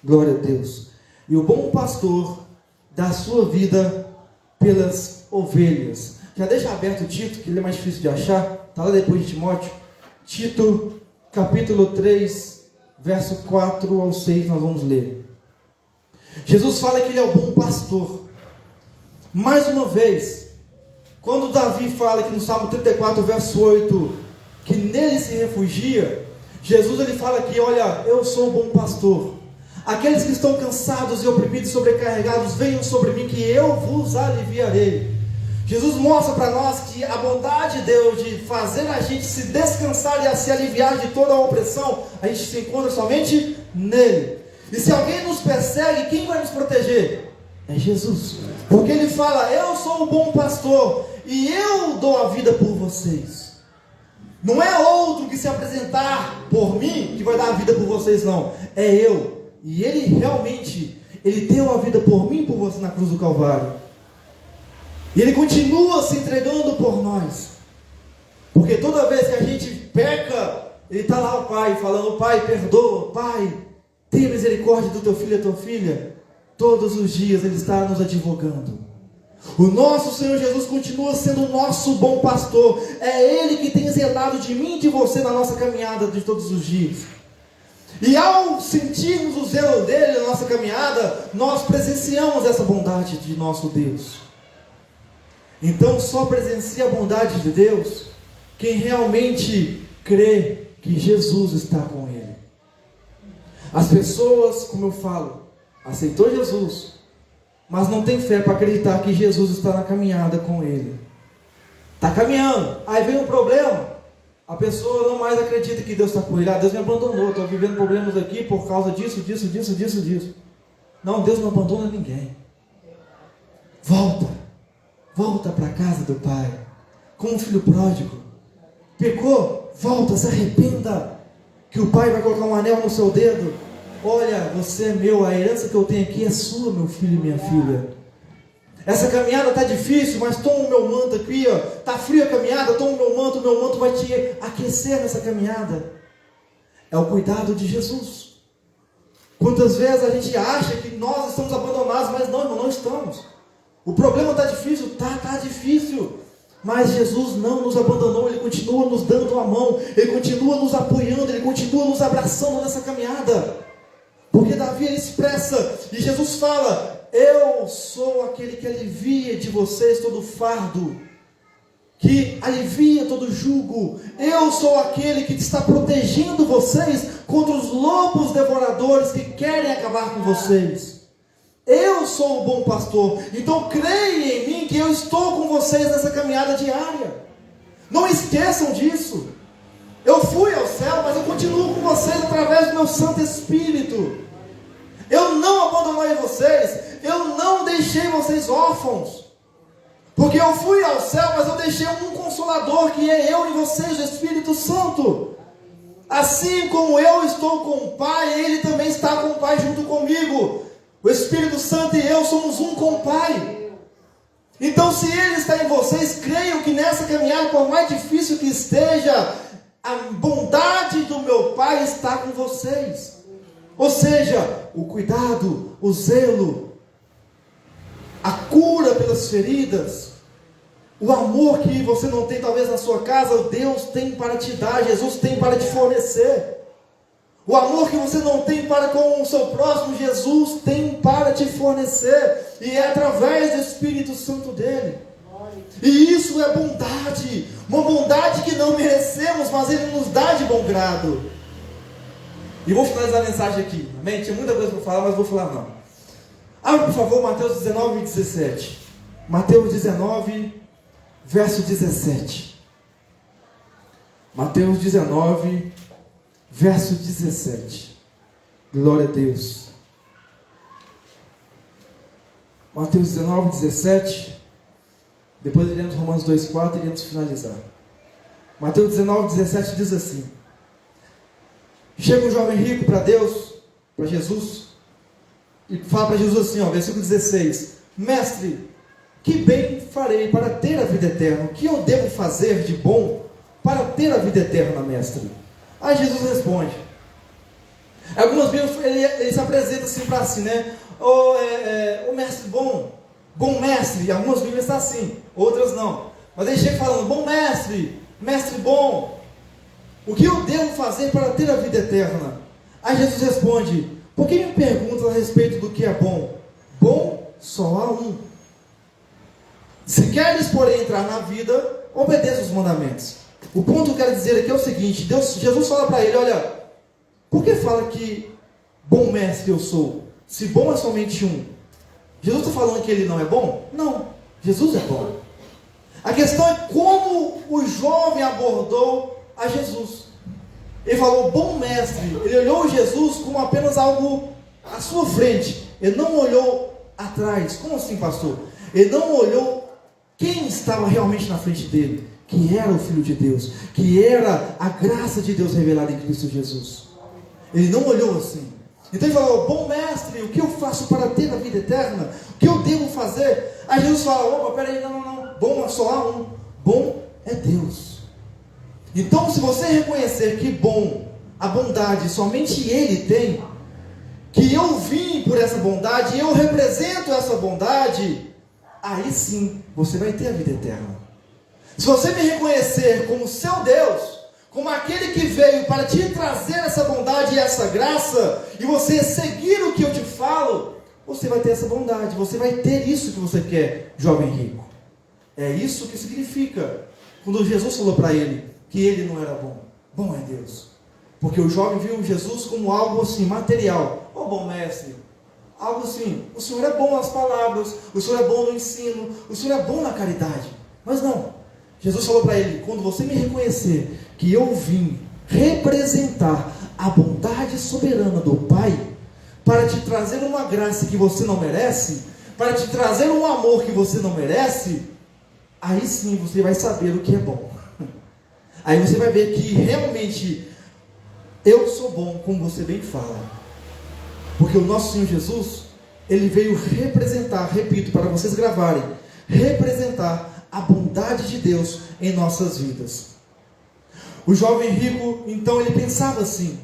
Speaker 2: glória a Deus, e o bom pastor dá sua vida pelas ovelhas. Já deixa aberto o Tito, que ele é mais difícil de achar, está lá depois de Timóteo. Tito, capítulo 3, verso 4 ao 6, nós vamos ler. Jesus fala que Ele é o bom pastor. Mais uma vez, quando Davi fala que no Salmo 34, verso 8, que nele se refugia, Jesus ele fala aqui, olha, eu sou o bom pastor. Aqueles que estão cansados e oprimidos e sobrecarregados, venham sobre mim que eu vos aliviarei. Jesus mostra para nós que a bondade de Deus de fazer a gente se descansar e a se aliviar de toda a opressão, a gente se encontra somente nele. E se alguém nos persegue, quem vai nos proteger? É Jesus. Porque Ele fala, eu sou o bom pastor e eu dou a vida por vocês. Não é outro que se apresentar por mim que vai dar a vida por vocês, não. É eu. E Ele realmente, Ele deu a vida por mim e por você na cruz do Calvário. E Ele continua se entregando por nós. Porque toda vez que a gente peca, Ele está lá o Pai falando, Pai, perdoa, Pai, tenha misericórdia do teu filho e da tua filha. Todos os dias Ele está nos advogando. O nosso Senhor Jesus continua sendo o nosso bom pastor. É Ele que tem zelado de mim e de você na nossa caminhada de todos os dias. E ao sentirmos o zelo dele na nossa caminhada, nós presenciamos essa bondade de nosso Deus. Então só presencia a bondade de Deus quem realmente crê que Jesus está com ele. As pessoas, como eu falo, aceitou Jesus, mas não tem fé para acreditar que Jesus está na caminhada com ele. Está caminhando, aí vem um problema, a pessoa não mais acredita que Deus está com ele. Deus me abandonou, estou vivendo problemas aqui por causa disso. Não, Deus não abandona ninguém. Volta para a casa do Pai, como um filho pródigo. Pecou, volta, se arrependa, que o Pai vai colocar um anel no seu dedo. Olha, você é meu, a herança que eu tenho aqui é sua, meu filho e minha filha. Essa caminhada está difícil, mas toma o meu manto aqui, está fria a caminhada, toma o meu manto vai te aquecer nessa caminhada. É o cuidado de Jesus. Quantas vezes a gente acha que nós estamos abandonados, mas não, irmão, não estamos. O problema está difícil, está difícil. Mas Jesus não nos abandonou, Ele continua nos dando a mão, Ele continua nos apoiando, Ele continua nos abraçando nessa caminhada. Porque Davi ele expressa, e Jesus fala, eu sou aquele que alivia de vocês todo fardo. que alivia todo jugo. Eu sou aquele que está protegendo vocês contra os lobos devoradores que querem acabar com vocês. Eu sou o bom pastor. Então creia em mim que eu estou com vocês nessa caminhada diária. Não esqueçam disso. Eu fui ao céu, mas eu continuo com vocês através do meu Santo Espírito. Eu não abandonei vocês. Eu não deixei vocês órfãos. Porque eu fui ao céu, mas eu deixei um consolador, que é eu e vocês, o Espírito Santo. Assim como eu estou com o Pai, Ele também está com o Pai junto comigo. O Espírito Santo e eu somos um com o Pai. Então, se Ele está em vocês, creiam que nessa caminhada, por mais difícil que esteja, a bondade do meu Pai está com vocês. Ou seja, o cuidado, o zelo, a cura pelas feridas, o amor que você não tem talvez na sua casa, Deus tem para te dar, Jesus tem para te fornecer. O amor que você não tem para com o seu próximo, Jesus tem para te fornecer. E é através do Espírito Santo dele. E isso é bondade. Uma bondade que não merecemos, mas Ele nos dá de bom grado. E vou finalizar a mensagem aqui. Amém? Tinha muita coisa para falar, mas vou falar não. Abra por favor Mateus 19, 17. Mateus 19, verso 17. Mateus 19, verso 17. Glória a Deus. Mateus 19, 17. Depois iremos Romanos 2, 4 e iremos finalizar. Mateus 19, 17 diz assim: chega um jovem rico para Deus, para Jesus, e fala para Jesus assim, versículo 16: Mestre, que bem farei para ter a vida eterna? O que eu devo fazer de bom para ter a vida eterna, mestre? Aí Jesus responde. Algumas Bíblias ele se apresenta assim para si, né? O mestre bom mestre. Algumas Bíblias estão assim, outras não. Mas ele chega falando: bom mestre, mestre bom, o que eu devo fazer para ter a vida eterna? Aí Jesus responde: por que me perguntas a respeito do que é bom? Bom só há um. Se queres, porém, entrar na vida, obedeça os mandamentos. O ponto que eu quero dizer aqui é o seguinte: Jesus fala para ele: olha, por que fala que bom mestre eu sou? Se bom é somente um. Jesus está falando que ele não é bom? Não, Jesus é bom. A questão é como o jovem abordou a Jesus. Ele falou bom mestre. Ele olhou Jesus como apenas algo à sua frente. Ele não olhou atrás. Como assim, pastor? Ele não olhou quem estava realmente na frente dele, que era o Filho de Deus, que era a graça de Deus revelada em Cristo Jesus. Ele não olhou assim. Então ele falou: bom mestre, o que eu faço para ter a vida eterna? O que eu devo fazer? Aí Jesus fala: opa, peraí, não, bom é só há um. Bom é Deus. Então, se você reconhecer que bom, a bondade somente Ele tem, que eu vim por essa bondade, e eu represento essa bondade, aí sim você vai ter a vida eterna. Se você me reconhecer como seu Deus, como aquele que veio para te trazer essa bondade e essa graça, e você seguir o que eu te falo, você vai ter essa bondade, você vai ter isso que você quer, jovem rico. É isso que significa quando Jesus falou para ele que ele não era bom. Bom é Deus. Porque o jovem viu Jesus como algo assim, material. Bom mestre, algo assim, o Senhor é bom nas palavras, o Senhor é bom no ensino, o Senhor é bom na caridade. Mas não, Jesus falou para ele: quando você me reconhecer que eu vim representar a bondade soberana do Pai, para te trazer uma graça que você não merece, para te trazer um amor que você não merece, aí sim você vai saber o que é bom. Aí você vai ver que realmente eu sou bom, como você bem fala. Porque o nosso Senhor Jesus, Ele veio representar, repito, para vocês gravarem, representar a bondade de Deus em nossas vidas. O jovem rico, então, ele pensava assim: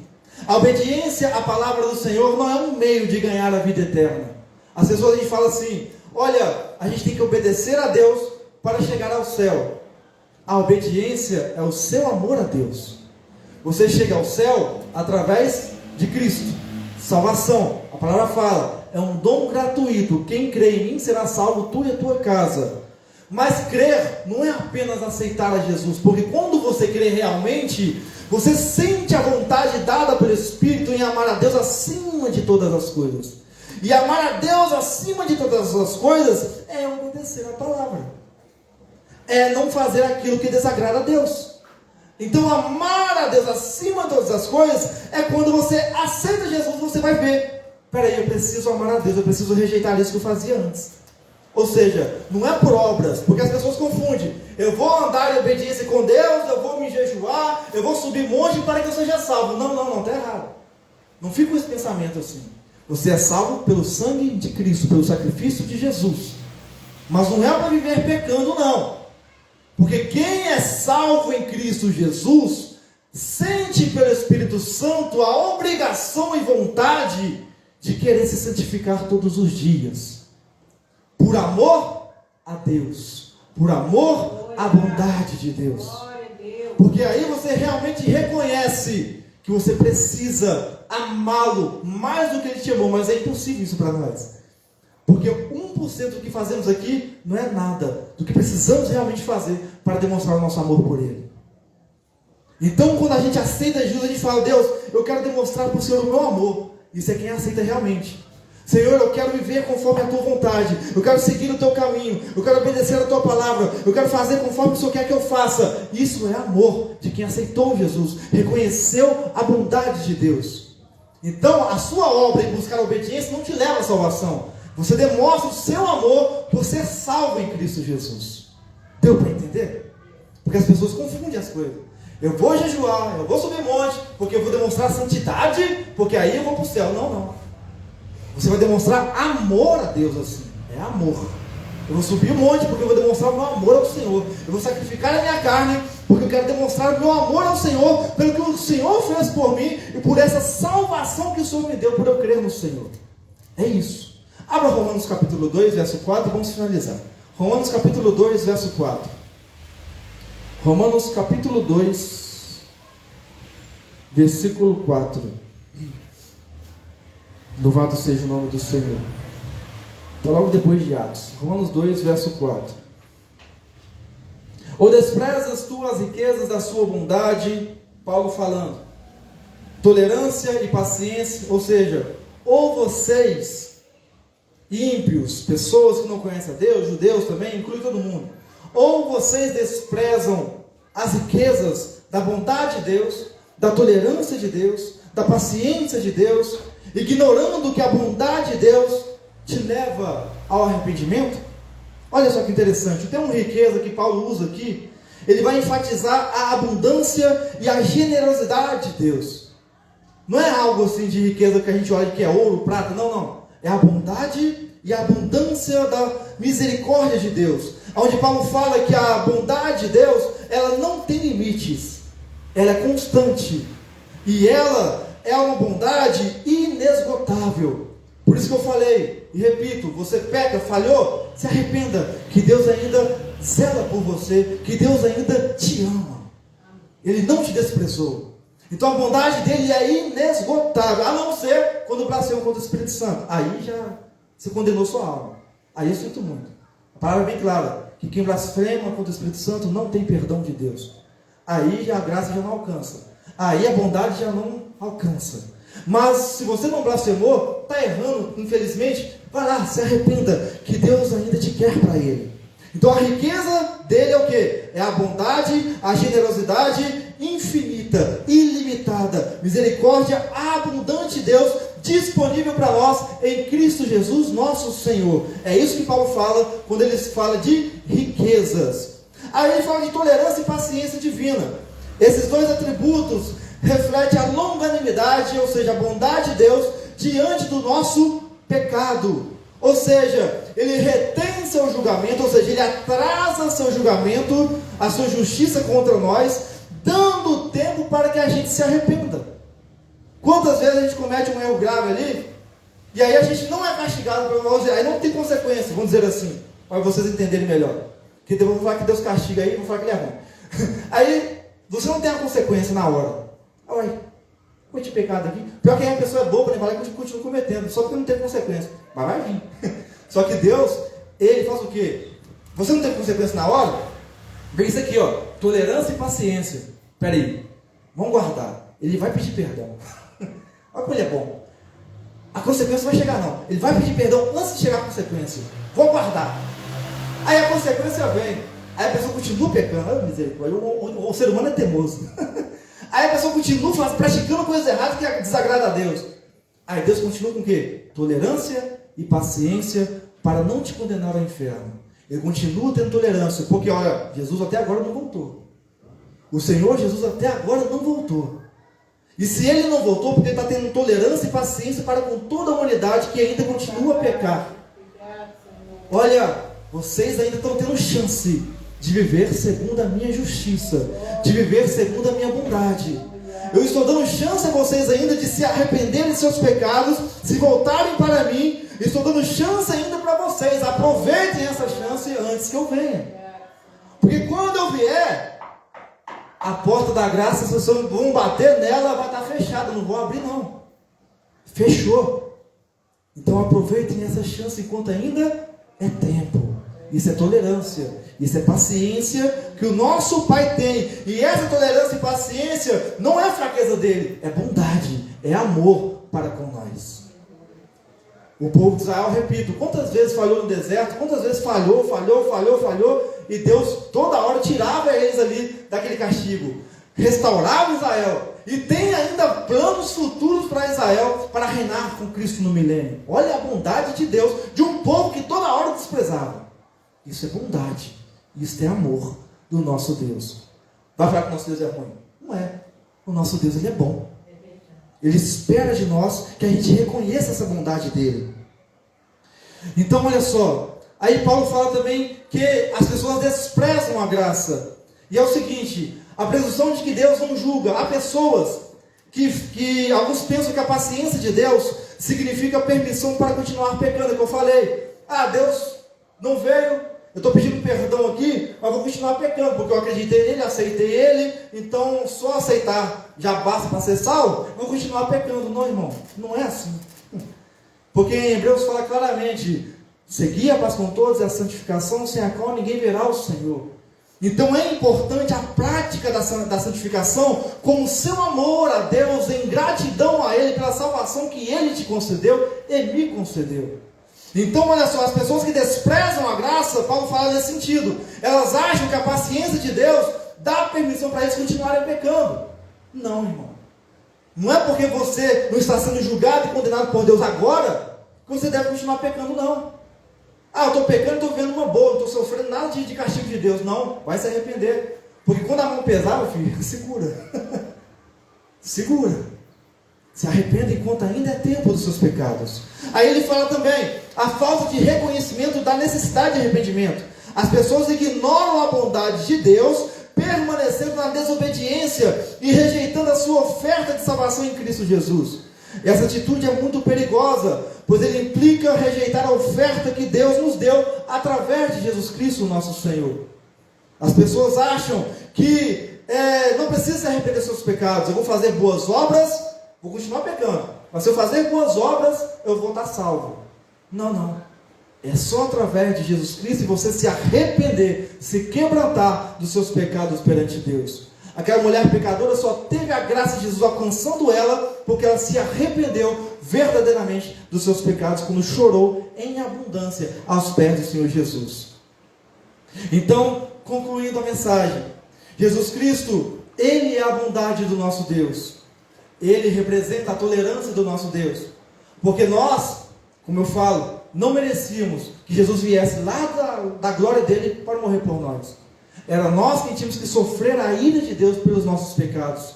Speaker 2: a obediência à palavra do Senhor não é um meio de ganhar a vida eterna. As pessoas falam assim: olha, a gente tem que obedecer a Deus para chegar ao céu. A obediência é o seu amor a Deus. Você chega ao céu através de Cristo. Salvação, a palavra fala, é um dom gratuito. Quem crê em mim será salvo, tu e a tua casa. Mas crer não é apenas aceitar a Jesus, porque quando você crê realmente, você sente a vontade dada pelo Espírito em amar a Deus acima de todas as coisas. E amar a Deus acima de todas as coisas é obedecer a palavra. É não fazer aquilo que desagrada a Deus. Então amar a Deus acima de todas as coisas é quando você aceita Jesus, você vai ver. Peraí, eu preciso amar a Deus, eu preciso rejeitar isso que eu fazia antes. Ou seja, não é por obras, porque as pessoas confundem. Eu vou andar em obediência com Deus, eu vou me jejuar, eu vou subir monte para que eu seja salvo. Não, está errado. Não fica com esse pensamento assim. Você é salvo pelo sangue de Cristo, pelo sacrifício de Jesus. Mas não é para viver pecando, não. Porque quem é salvo em Cristo Jesus, sente pelo Espírito Santo a obrigação e vontade de querer se santificar todos os dias. Por amor a Deus. Por amor à bondade de Deus. Porque aí você realmente reconhece que você precisa amá-lo mais do que ele te amou. Mas é impossível isso para nós. Porque 1% do que fazemos aqui não é nada do que precisamos realmente fazer para demonstrar o nosso amor por ele. Então quando a gente aceita Jesus, a gente fala: Deus, eu quero demonstrar para o Senhor o meu amor. Isso é quem aceita realmente. Senhor, eu quero viver conforme a tua vontade, eu quero seguir o teu caminho, eu quero obedecer a tua palavra, eu quero fazer conforme o Senhor quer que eu faça. Isso é amor de quem aceitou Jesus, reconheceu a bondade de Deus. Então a sua obra em buscar a obediência não te leva à salvação. Você demonstra o seu amor por ser salvo em Cristo Jesus. Deu para entender? Porque as pessoas confundem as coisas. Eu vou jejuar, eu vou subir monte, porque eu vou demonstrar santidade, porque aí eu vou para o céu. Não. Você vai demonstrar amor a Deus assim. É amor. Eu vou subir um monte porque eu vou demonstrar o meu amor ao Senhor. Eu vou sacrificar a minha carne porque eu quero demonstrar o meu amor ao Senhor, pelo que o Senhor fez por mim e por essa salvação que o Senhor me deu por eu crer no Senhor. É isso. Abra Romanos capítulo 2, verso 4 e vamos finalizar. Romanos capítulo 2, verso 4. Romanos capítulo 2, versículo 4. Louvado seja o nome do Senhor. Então logo depois de Atos. Romanos 2, verso 4. Ou desprezas tu as riquezas da sua bondade, Paulo falando, tolerância e paciência, ou seja, ou vocês, ímpios, pessoas que não conhecem a Deus, judeus também, inclui todo mundo, ou vocês desprezam as riquezas da bondade de Deus, da tolerância de Deus, da paciência de Deus, ignorando que a bondade de Deus te leva ao arrependimento. Olha só que interessante, tem uma riqueza que Paulo usa aqui, ele vai enfatizar a abundância e a generosidade de Deus. Não é algo assim de riqueza que a gente olha que é ouro, prata, não. É a bondade e a abundância da misericórdia de Deus. Onde Paulo fala que a bondade de Deus, ela não tem limites, ela é constante, e ela é uma bondade inesgotável. Por isso que eu falei, e repito, você peca, falhou, se arrependa, que Deus ainda zela por você, que Deus ainda te ama. Ele não te desprezou. Então a bondade dele é inesgotável, a não ser quando blasfema contra o Espírito Santo. Aí já você condenou sua alma. Aí eu sinto muito. A palavra é bem clara, que quem blasfema contra o Espírito Santo não tem perdão de Deus. Aí já a graça já não alcança. Aí a bondade já não alcança. Mas se você não blasfemou, está errando, infelizmente, vai lá, se arrependa, que Deus ainda te quer para Ele. Então a riqueza dele é o quê? É a bondade, a generosidade infinita, ilimitada, misericórdia abundante de Deus, disponível para nós em Cristo Jesus, nosso Senhor. É isso que Paulo fala quando ele fala de riquezas. Aí ele fala de tolerância e paciência divina. Esses dois atributos refletem a longanimidade, ou seja, a bondade de Deus diante do nosso pecado. Ou seja, ele retém seu julgamento, ou seja, ele atrasa seu julgamento, a sua justiça contra nós, dando tempo para que a gente se arrependa. Quantas vezes a gente comete um erro grave ali, e aí a gente não é castigado, aí não tem consequência, vamos dizer assim, para vocês entenderem melhor. Que eu vou falar que Deus castiga aí, vou falar que ele é ruim. Aí, você não tem a consequência na hora. Olha, cometi pecado aqui. Pior que a pessoa é boba, né? Vai lá e continua cometendo, só porque não tem consequência. Mas vai vir. Só que Deus, ele faz o quê? Você não teve consequência na hora? Vem isso aqui, ó, tolerância e paciência. Espera aí, vamos guardar. Ele vai pedir perdão. Olha como ele é bom. A consequência vai chegar não. Ele vai pedir perdão antes de chegar a consequência. Vou guardar. Aí a consequência vem. Aí a pessoa continua pecando. Olha misericórdia, o ser humano é teimoso. Aí a pessoa continua praticando coisas erradas que desagrada a Deus. Aí Deus continua com o quê? Tolerância e paciência para não te condenar ao inferno. Ele continua tendo tolerância, porque olha, Jesus até agora não voltou. O Senhor Jesus até agora não voltou. E se Ele não voltou, porque Ele está tendo tolerância e paciência para com toda a humanidade que ainda continua a pecar. Olha, vocês ainda estão tendo chance de viver segundo a minha justiça, de viver segundo a minha bondade. Eu estou dando chance a vocês ainda de se arrependerem de seus pecados, se voltarem para mim. Estou dando chance ainda para vocês. Aproveitem essa chance antes que eu venha. Porque quando eu vier, a porta da graça, se vocês vão bater nela, vai estar fechada. Não vou abrir não. Fechou. Então aproveitem essa chance enquanto ainda é tempo. Isso é tolerância. Isso é paciência que o nosso Pai tem. E essa tolerância e paciência não é fraqueza dele. É bondade. É amor para com nós. O povo de Israel, repito, quantas vezes falhou no deserto, quantas vezes falhou, e Deus toda hora tirava eles ali daquele castigo, restaurava Israel, e tem ainda planos futuros para Israel, para reinar com Cristo no milênio. Olha a bondade de Deus, de um povo que toda hora desprezava. Isso é bondade, isso é amor do nosso Deus. Vai falar que o nosso Deus é ruim? Não é. O nosso Deus, Ele é bom. Ele espera de nós que a gente reconheça essa bondade dele. Então olha só, aí Paulo fala também que as pessoas desprezam a graça. E é o seguinte, a presunção de que Deus não julga. Há pessoas que alguns pensam que a paciência de Deus significa permissão para continuar pecando, é que eu falei. Ah, Deus não veio, eu estou pedindo perdão aqui, mas vou continuar pecando, porque eu acreditei nele, aceitei ele, então só aceitar já basta para ser salvo, vou continuar pecando. Não, irmão, não é assim. Porque em Hebreus fala claramente, segui a paz com todos e a santificação, sem a qual ninguém verá o Senhor. Então é importante a prática da santificação como seu amor a Deus, em gratidão a Ele pela salvação que Ele te concedeu e me concedeu. Então olha só, as pessoas que desprezam a graça, Paulo fala nesse sentido, elas acham que a paciência de Deus dá permissão para eles continuarem pecando. Não, irmão. Não é porque você não está sendo julgado e condenado por Deus agora, que você deve continuar pecando, não. Ah, eu estou pecando, estou vivendo uma boa, não estou sofrendo nada de castigo de Deus. Não, vai se arrepender. Porque quando a mão pesar, meu filho, segura. Segura. Se arrependa enquanto ainda é tempo dos seus pecados. Aí ele fala também, a falta de reconhecimento da necessidade de arrependimento. As pessoas ignoram a bondade de Deus, permanecendo na desobediência e rejeitando a sua oferta de salvação em Cristo Jesus. Essa atitude é muito perigosa, pois ele implica rejeitar a oferta que Deus nos deu através de Jesus Cristo, nosso Senhor. As pessoas acham que não precisa se arrepender dos seus pecados. Eu vou fazer boas obras, vou continuar pecando, mas se eu fazer boas obras, eu vou estar salvo. Não. É só através de Jesus Cristo e você se arrepender, se quebrantar dos seus pecados perante Deus. Aquela mulher pecadora só teve a graça de Jesus alcançando ela, porque ela se arrependeu verdadeiramente dos seus pecados, quando chorou em abundância aos pés do Senhor Jesus. Então, concluindo a mensagem, Jesus Cristo, Ele é a bondade do nosso Deus. Ele representa a tolerância do nosso Deus. Porque nós, como eu falo, não merecíamos que Jesus viesse lá da glória dele para morrer por nós. Era nós que tínhamos que sofrer a ira de Deus pelos nossos pecados.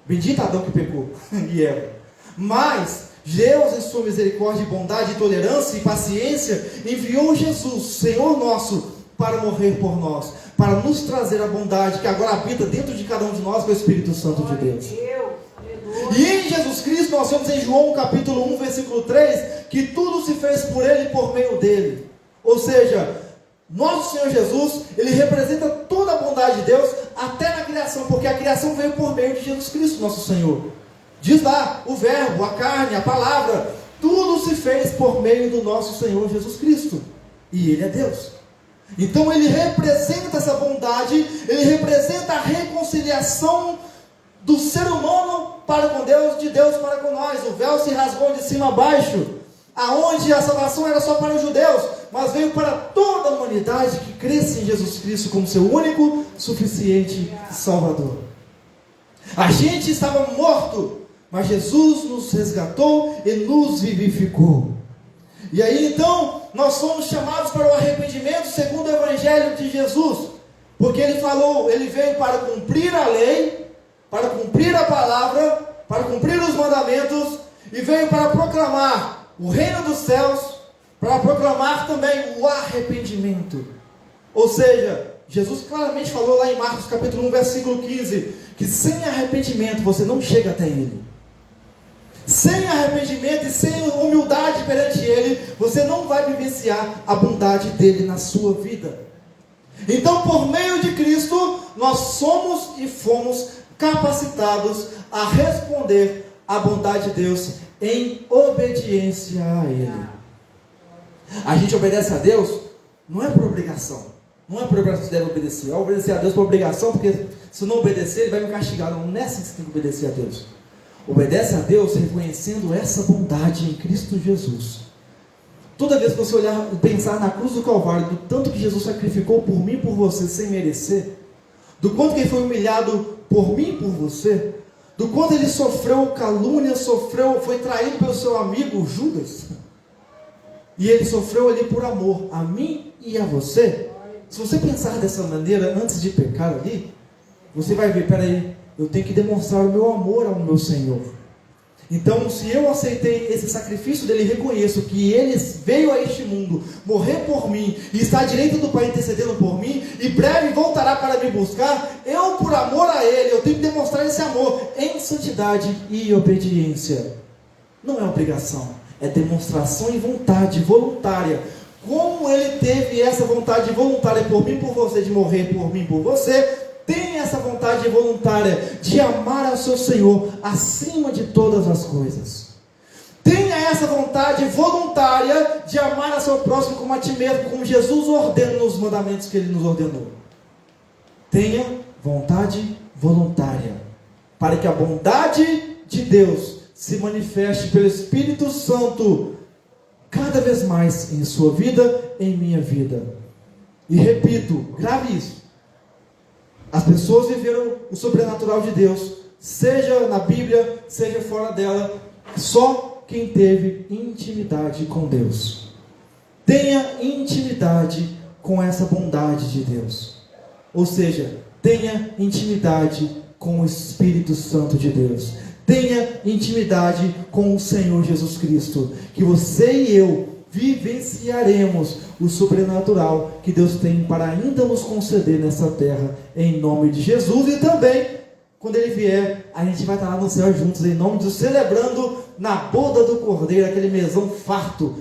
Speaker 2: Bendito Adão que pecou, e Eva. Mas Deus, em sua misericórdia, bondade, tolerância e paciência, enviou Jesus, Senhor nosso, para morrer por nós, para nos trazer a bondade que agora habita dentro de cada um de nós, com o Espírito Santo de Deus. E em Jesus Cristo, nós vemos em João capítulo 1, versículo 3, que tudo se fez por Ele e por meio dEle. Ou seja, nosso Senhor Jesus, Ele representa toda a bondade de Deus, até na criação, porque a criação veio por meio de Jesus Cristo, nosso Senhor. Diz lá, o verbo, a carne, a palavra, tudo se fez por meio do nosso Senhor Jesus Cristo. E Ele é Deus. Então ele representa essa bondade, ele representa a reconciliação do ser humano para com Deus, de Deus para com nós. O véu se rasgou de cima a baixo, aonde a salvação era só para os judeus, mas veio para toda a humanidade que cresce em Jesus Cristo como seu único, suficiente Salvador. A gente estava morto, mas Jesus nos resgatou e nos vivificou. E aí então, nós somos chamados para o arrependimento segundo o Evangelho de Jesus, porque ele falou, ele veio para cumprir a lei, para cumprir a palavra, para cumprir os mandamentos, e veio para proclamar o reino dos céus, para proclamar também o arrependimento. Ou seja, Jesus claramente falou lá em Marcos capítulo 1, versículo 15, que sem arrependimento você não chega até Ele. Sem arrependimento e sem humildade perante Ele, você não vai vivenciar a bondade dEle na sua vida. Então, por meio de Cristo, nós somos e fomos capacitados a responder à bondade de Deus em obediência a Ele. A gente obedece a Deus não é por obrigação. Não é por obrigação que você deve obedecer. É obedecer a Deus por obrigação, porque se não obedecer, Ele vai me castigar. Não é assim que você tem que obedecer a Deus. Obedece a Deus reconhecendo essa bondade em Cristo Jesus. Toda vez que você olhar e pensar na cruz do Calvário, do tanto que Jesus sacrificou por mim e por você sem merecer, do quanto que Ele foi humilhado por mim e por você, do quanto Ele sofreu calúnia, foi traído pelo seu amigo Judas, e Ele sofreu ali por amor a mim e a você. Se você pensar dessa maneira antes de pecar ali, você vai ver, peraí, eu tenho que demonstrar o meu amor ao meu Senhor. Então, se eu aceitei esse sacrifício dele, reconheço que ele veio a este mundo morrer por mim e está à direita do Pai intercedendo por mim, e breve voltará para me buscar, eu, por amor a ele, eu tenho que demonstrar esse amor em santidade e obediência. Não é obrigação, é demonstração e vontade voluntária. Como ele teve essa vontade voluntária por mim e por você, de morrer por mim e por você, tem essa vontade voluntária de amar ao seu Senhor acima de todas as coisas. Tenha essa vontade voluntária de amar ao seu próximo como a ti mesmo, como Jesus ordena nos mandamentos que Ele nos ordenou. Tenha vontade voluntária, para que a bondade de Deus se manifeste pelo Espírito Santo cada vez mais em sua vida, em minha vida. E repito, grave isso. As pessoas viveram o sobrenatural de Deus, seja na Bíblia, seja fora dela, só quem teve intimidade com Deus. Tenha intimidade com essa bondade de Deus. Ou seja, tenha intimidade com o Espírito Santo de Deus. Tenha intimidade com o Senhor Jesus Cristo, que você e eu vivenciaremos o sobrenatural que Deus tem para ainda nos conceder nessa terra, em nome de Jesus. E também, quando Ele vier, a gente vai estar lá no céu juntos, em nome de Deus, celebrando na boda do Cordeiro, aquele mesão farto.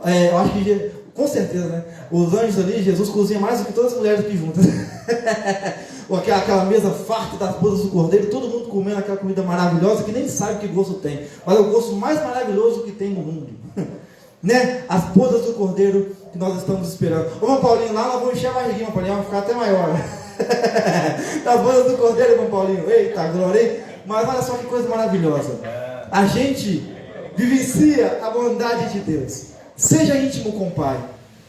Speaker 2: Eu acho que, com certeza, né? Os anjos ali, Jesus cozinha mais do que todas as mulheres aqui juntas. Aquela mesa farta das bodas do Cordeiro, todo mundo comendo aquela comida maravilhosa que nem sabe que gosto tem, mas é o gosto mais maravilhoso que tem no mundo. Né? As bodas do Cordeiro que nós estamos esperando. Ô, irmão Paulinho, lá nós vamos encher a barriguinha, irmão Paulinho, vai ficar até maior. As bodas do Cordeiro, irmão Paulinho. Eita, glória, hein? Mas olha só que coisa maravilhosa. A gente vivencia a bondade de Deus. Seja íntimo com o Pai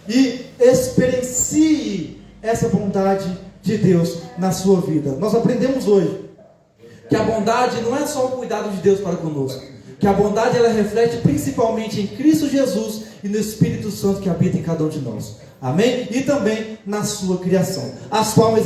Speaker 2: e experiencie essa bondade de Deus na sua vida. Nós aprendemos hoje que a bondade não é só o cuidado de Deus para conosco, que a bondade ela reflete principalmente em Cristo Jesus e no Espírito Santo que habita em cada um de nós. Amém? E também na sua criação. As palmas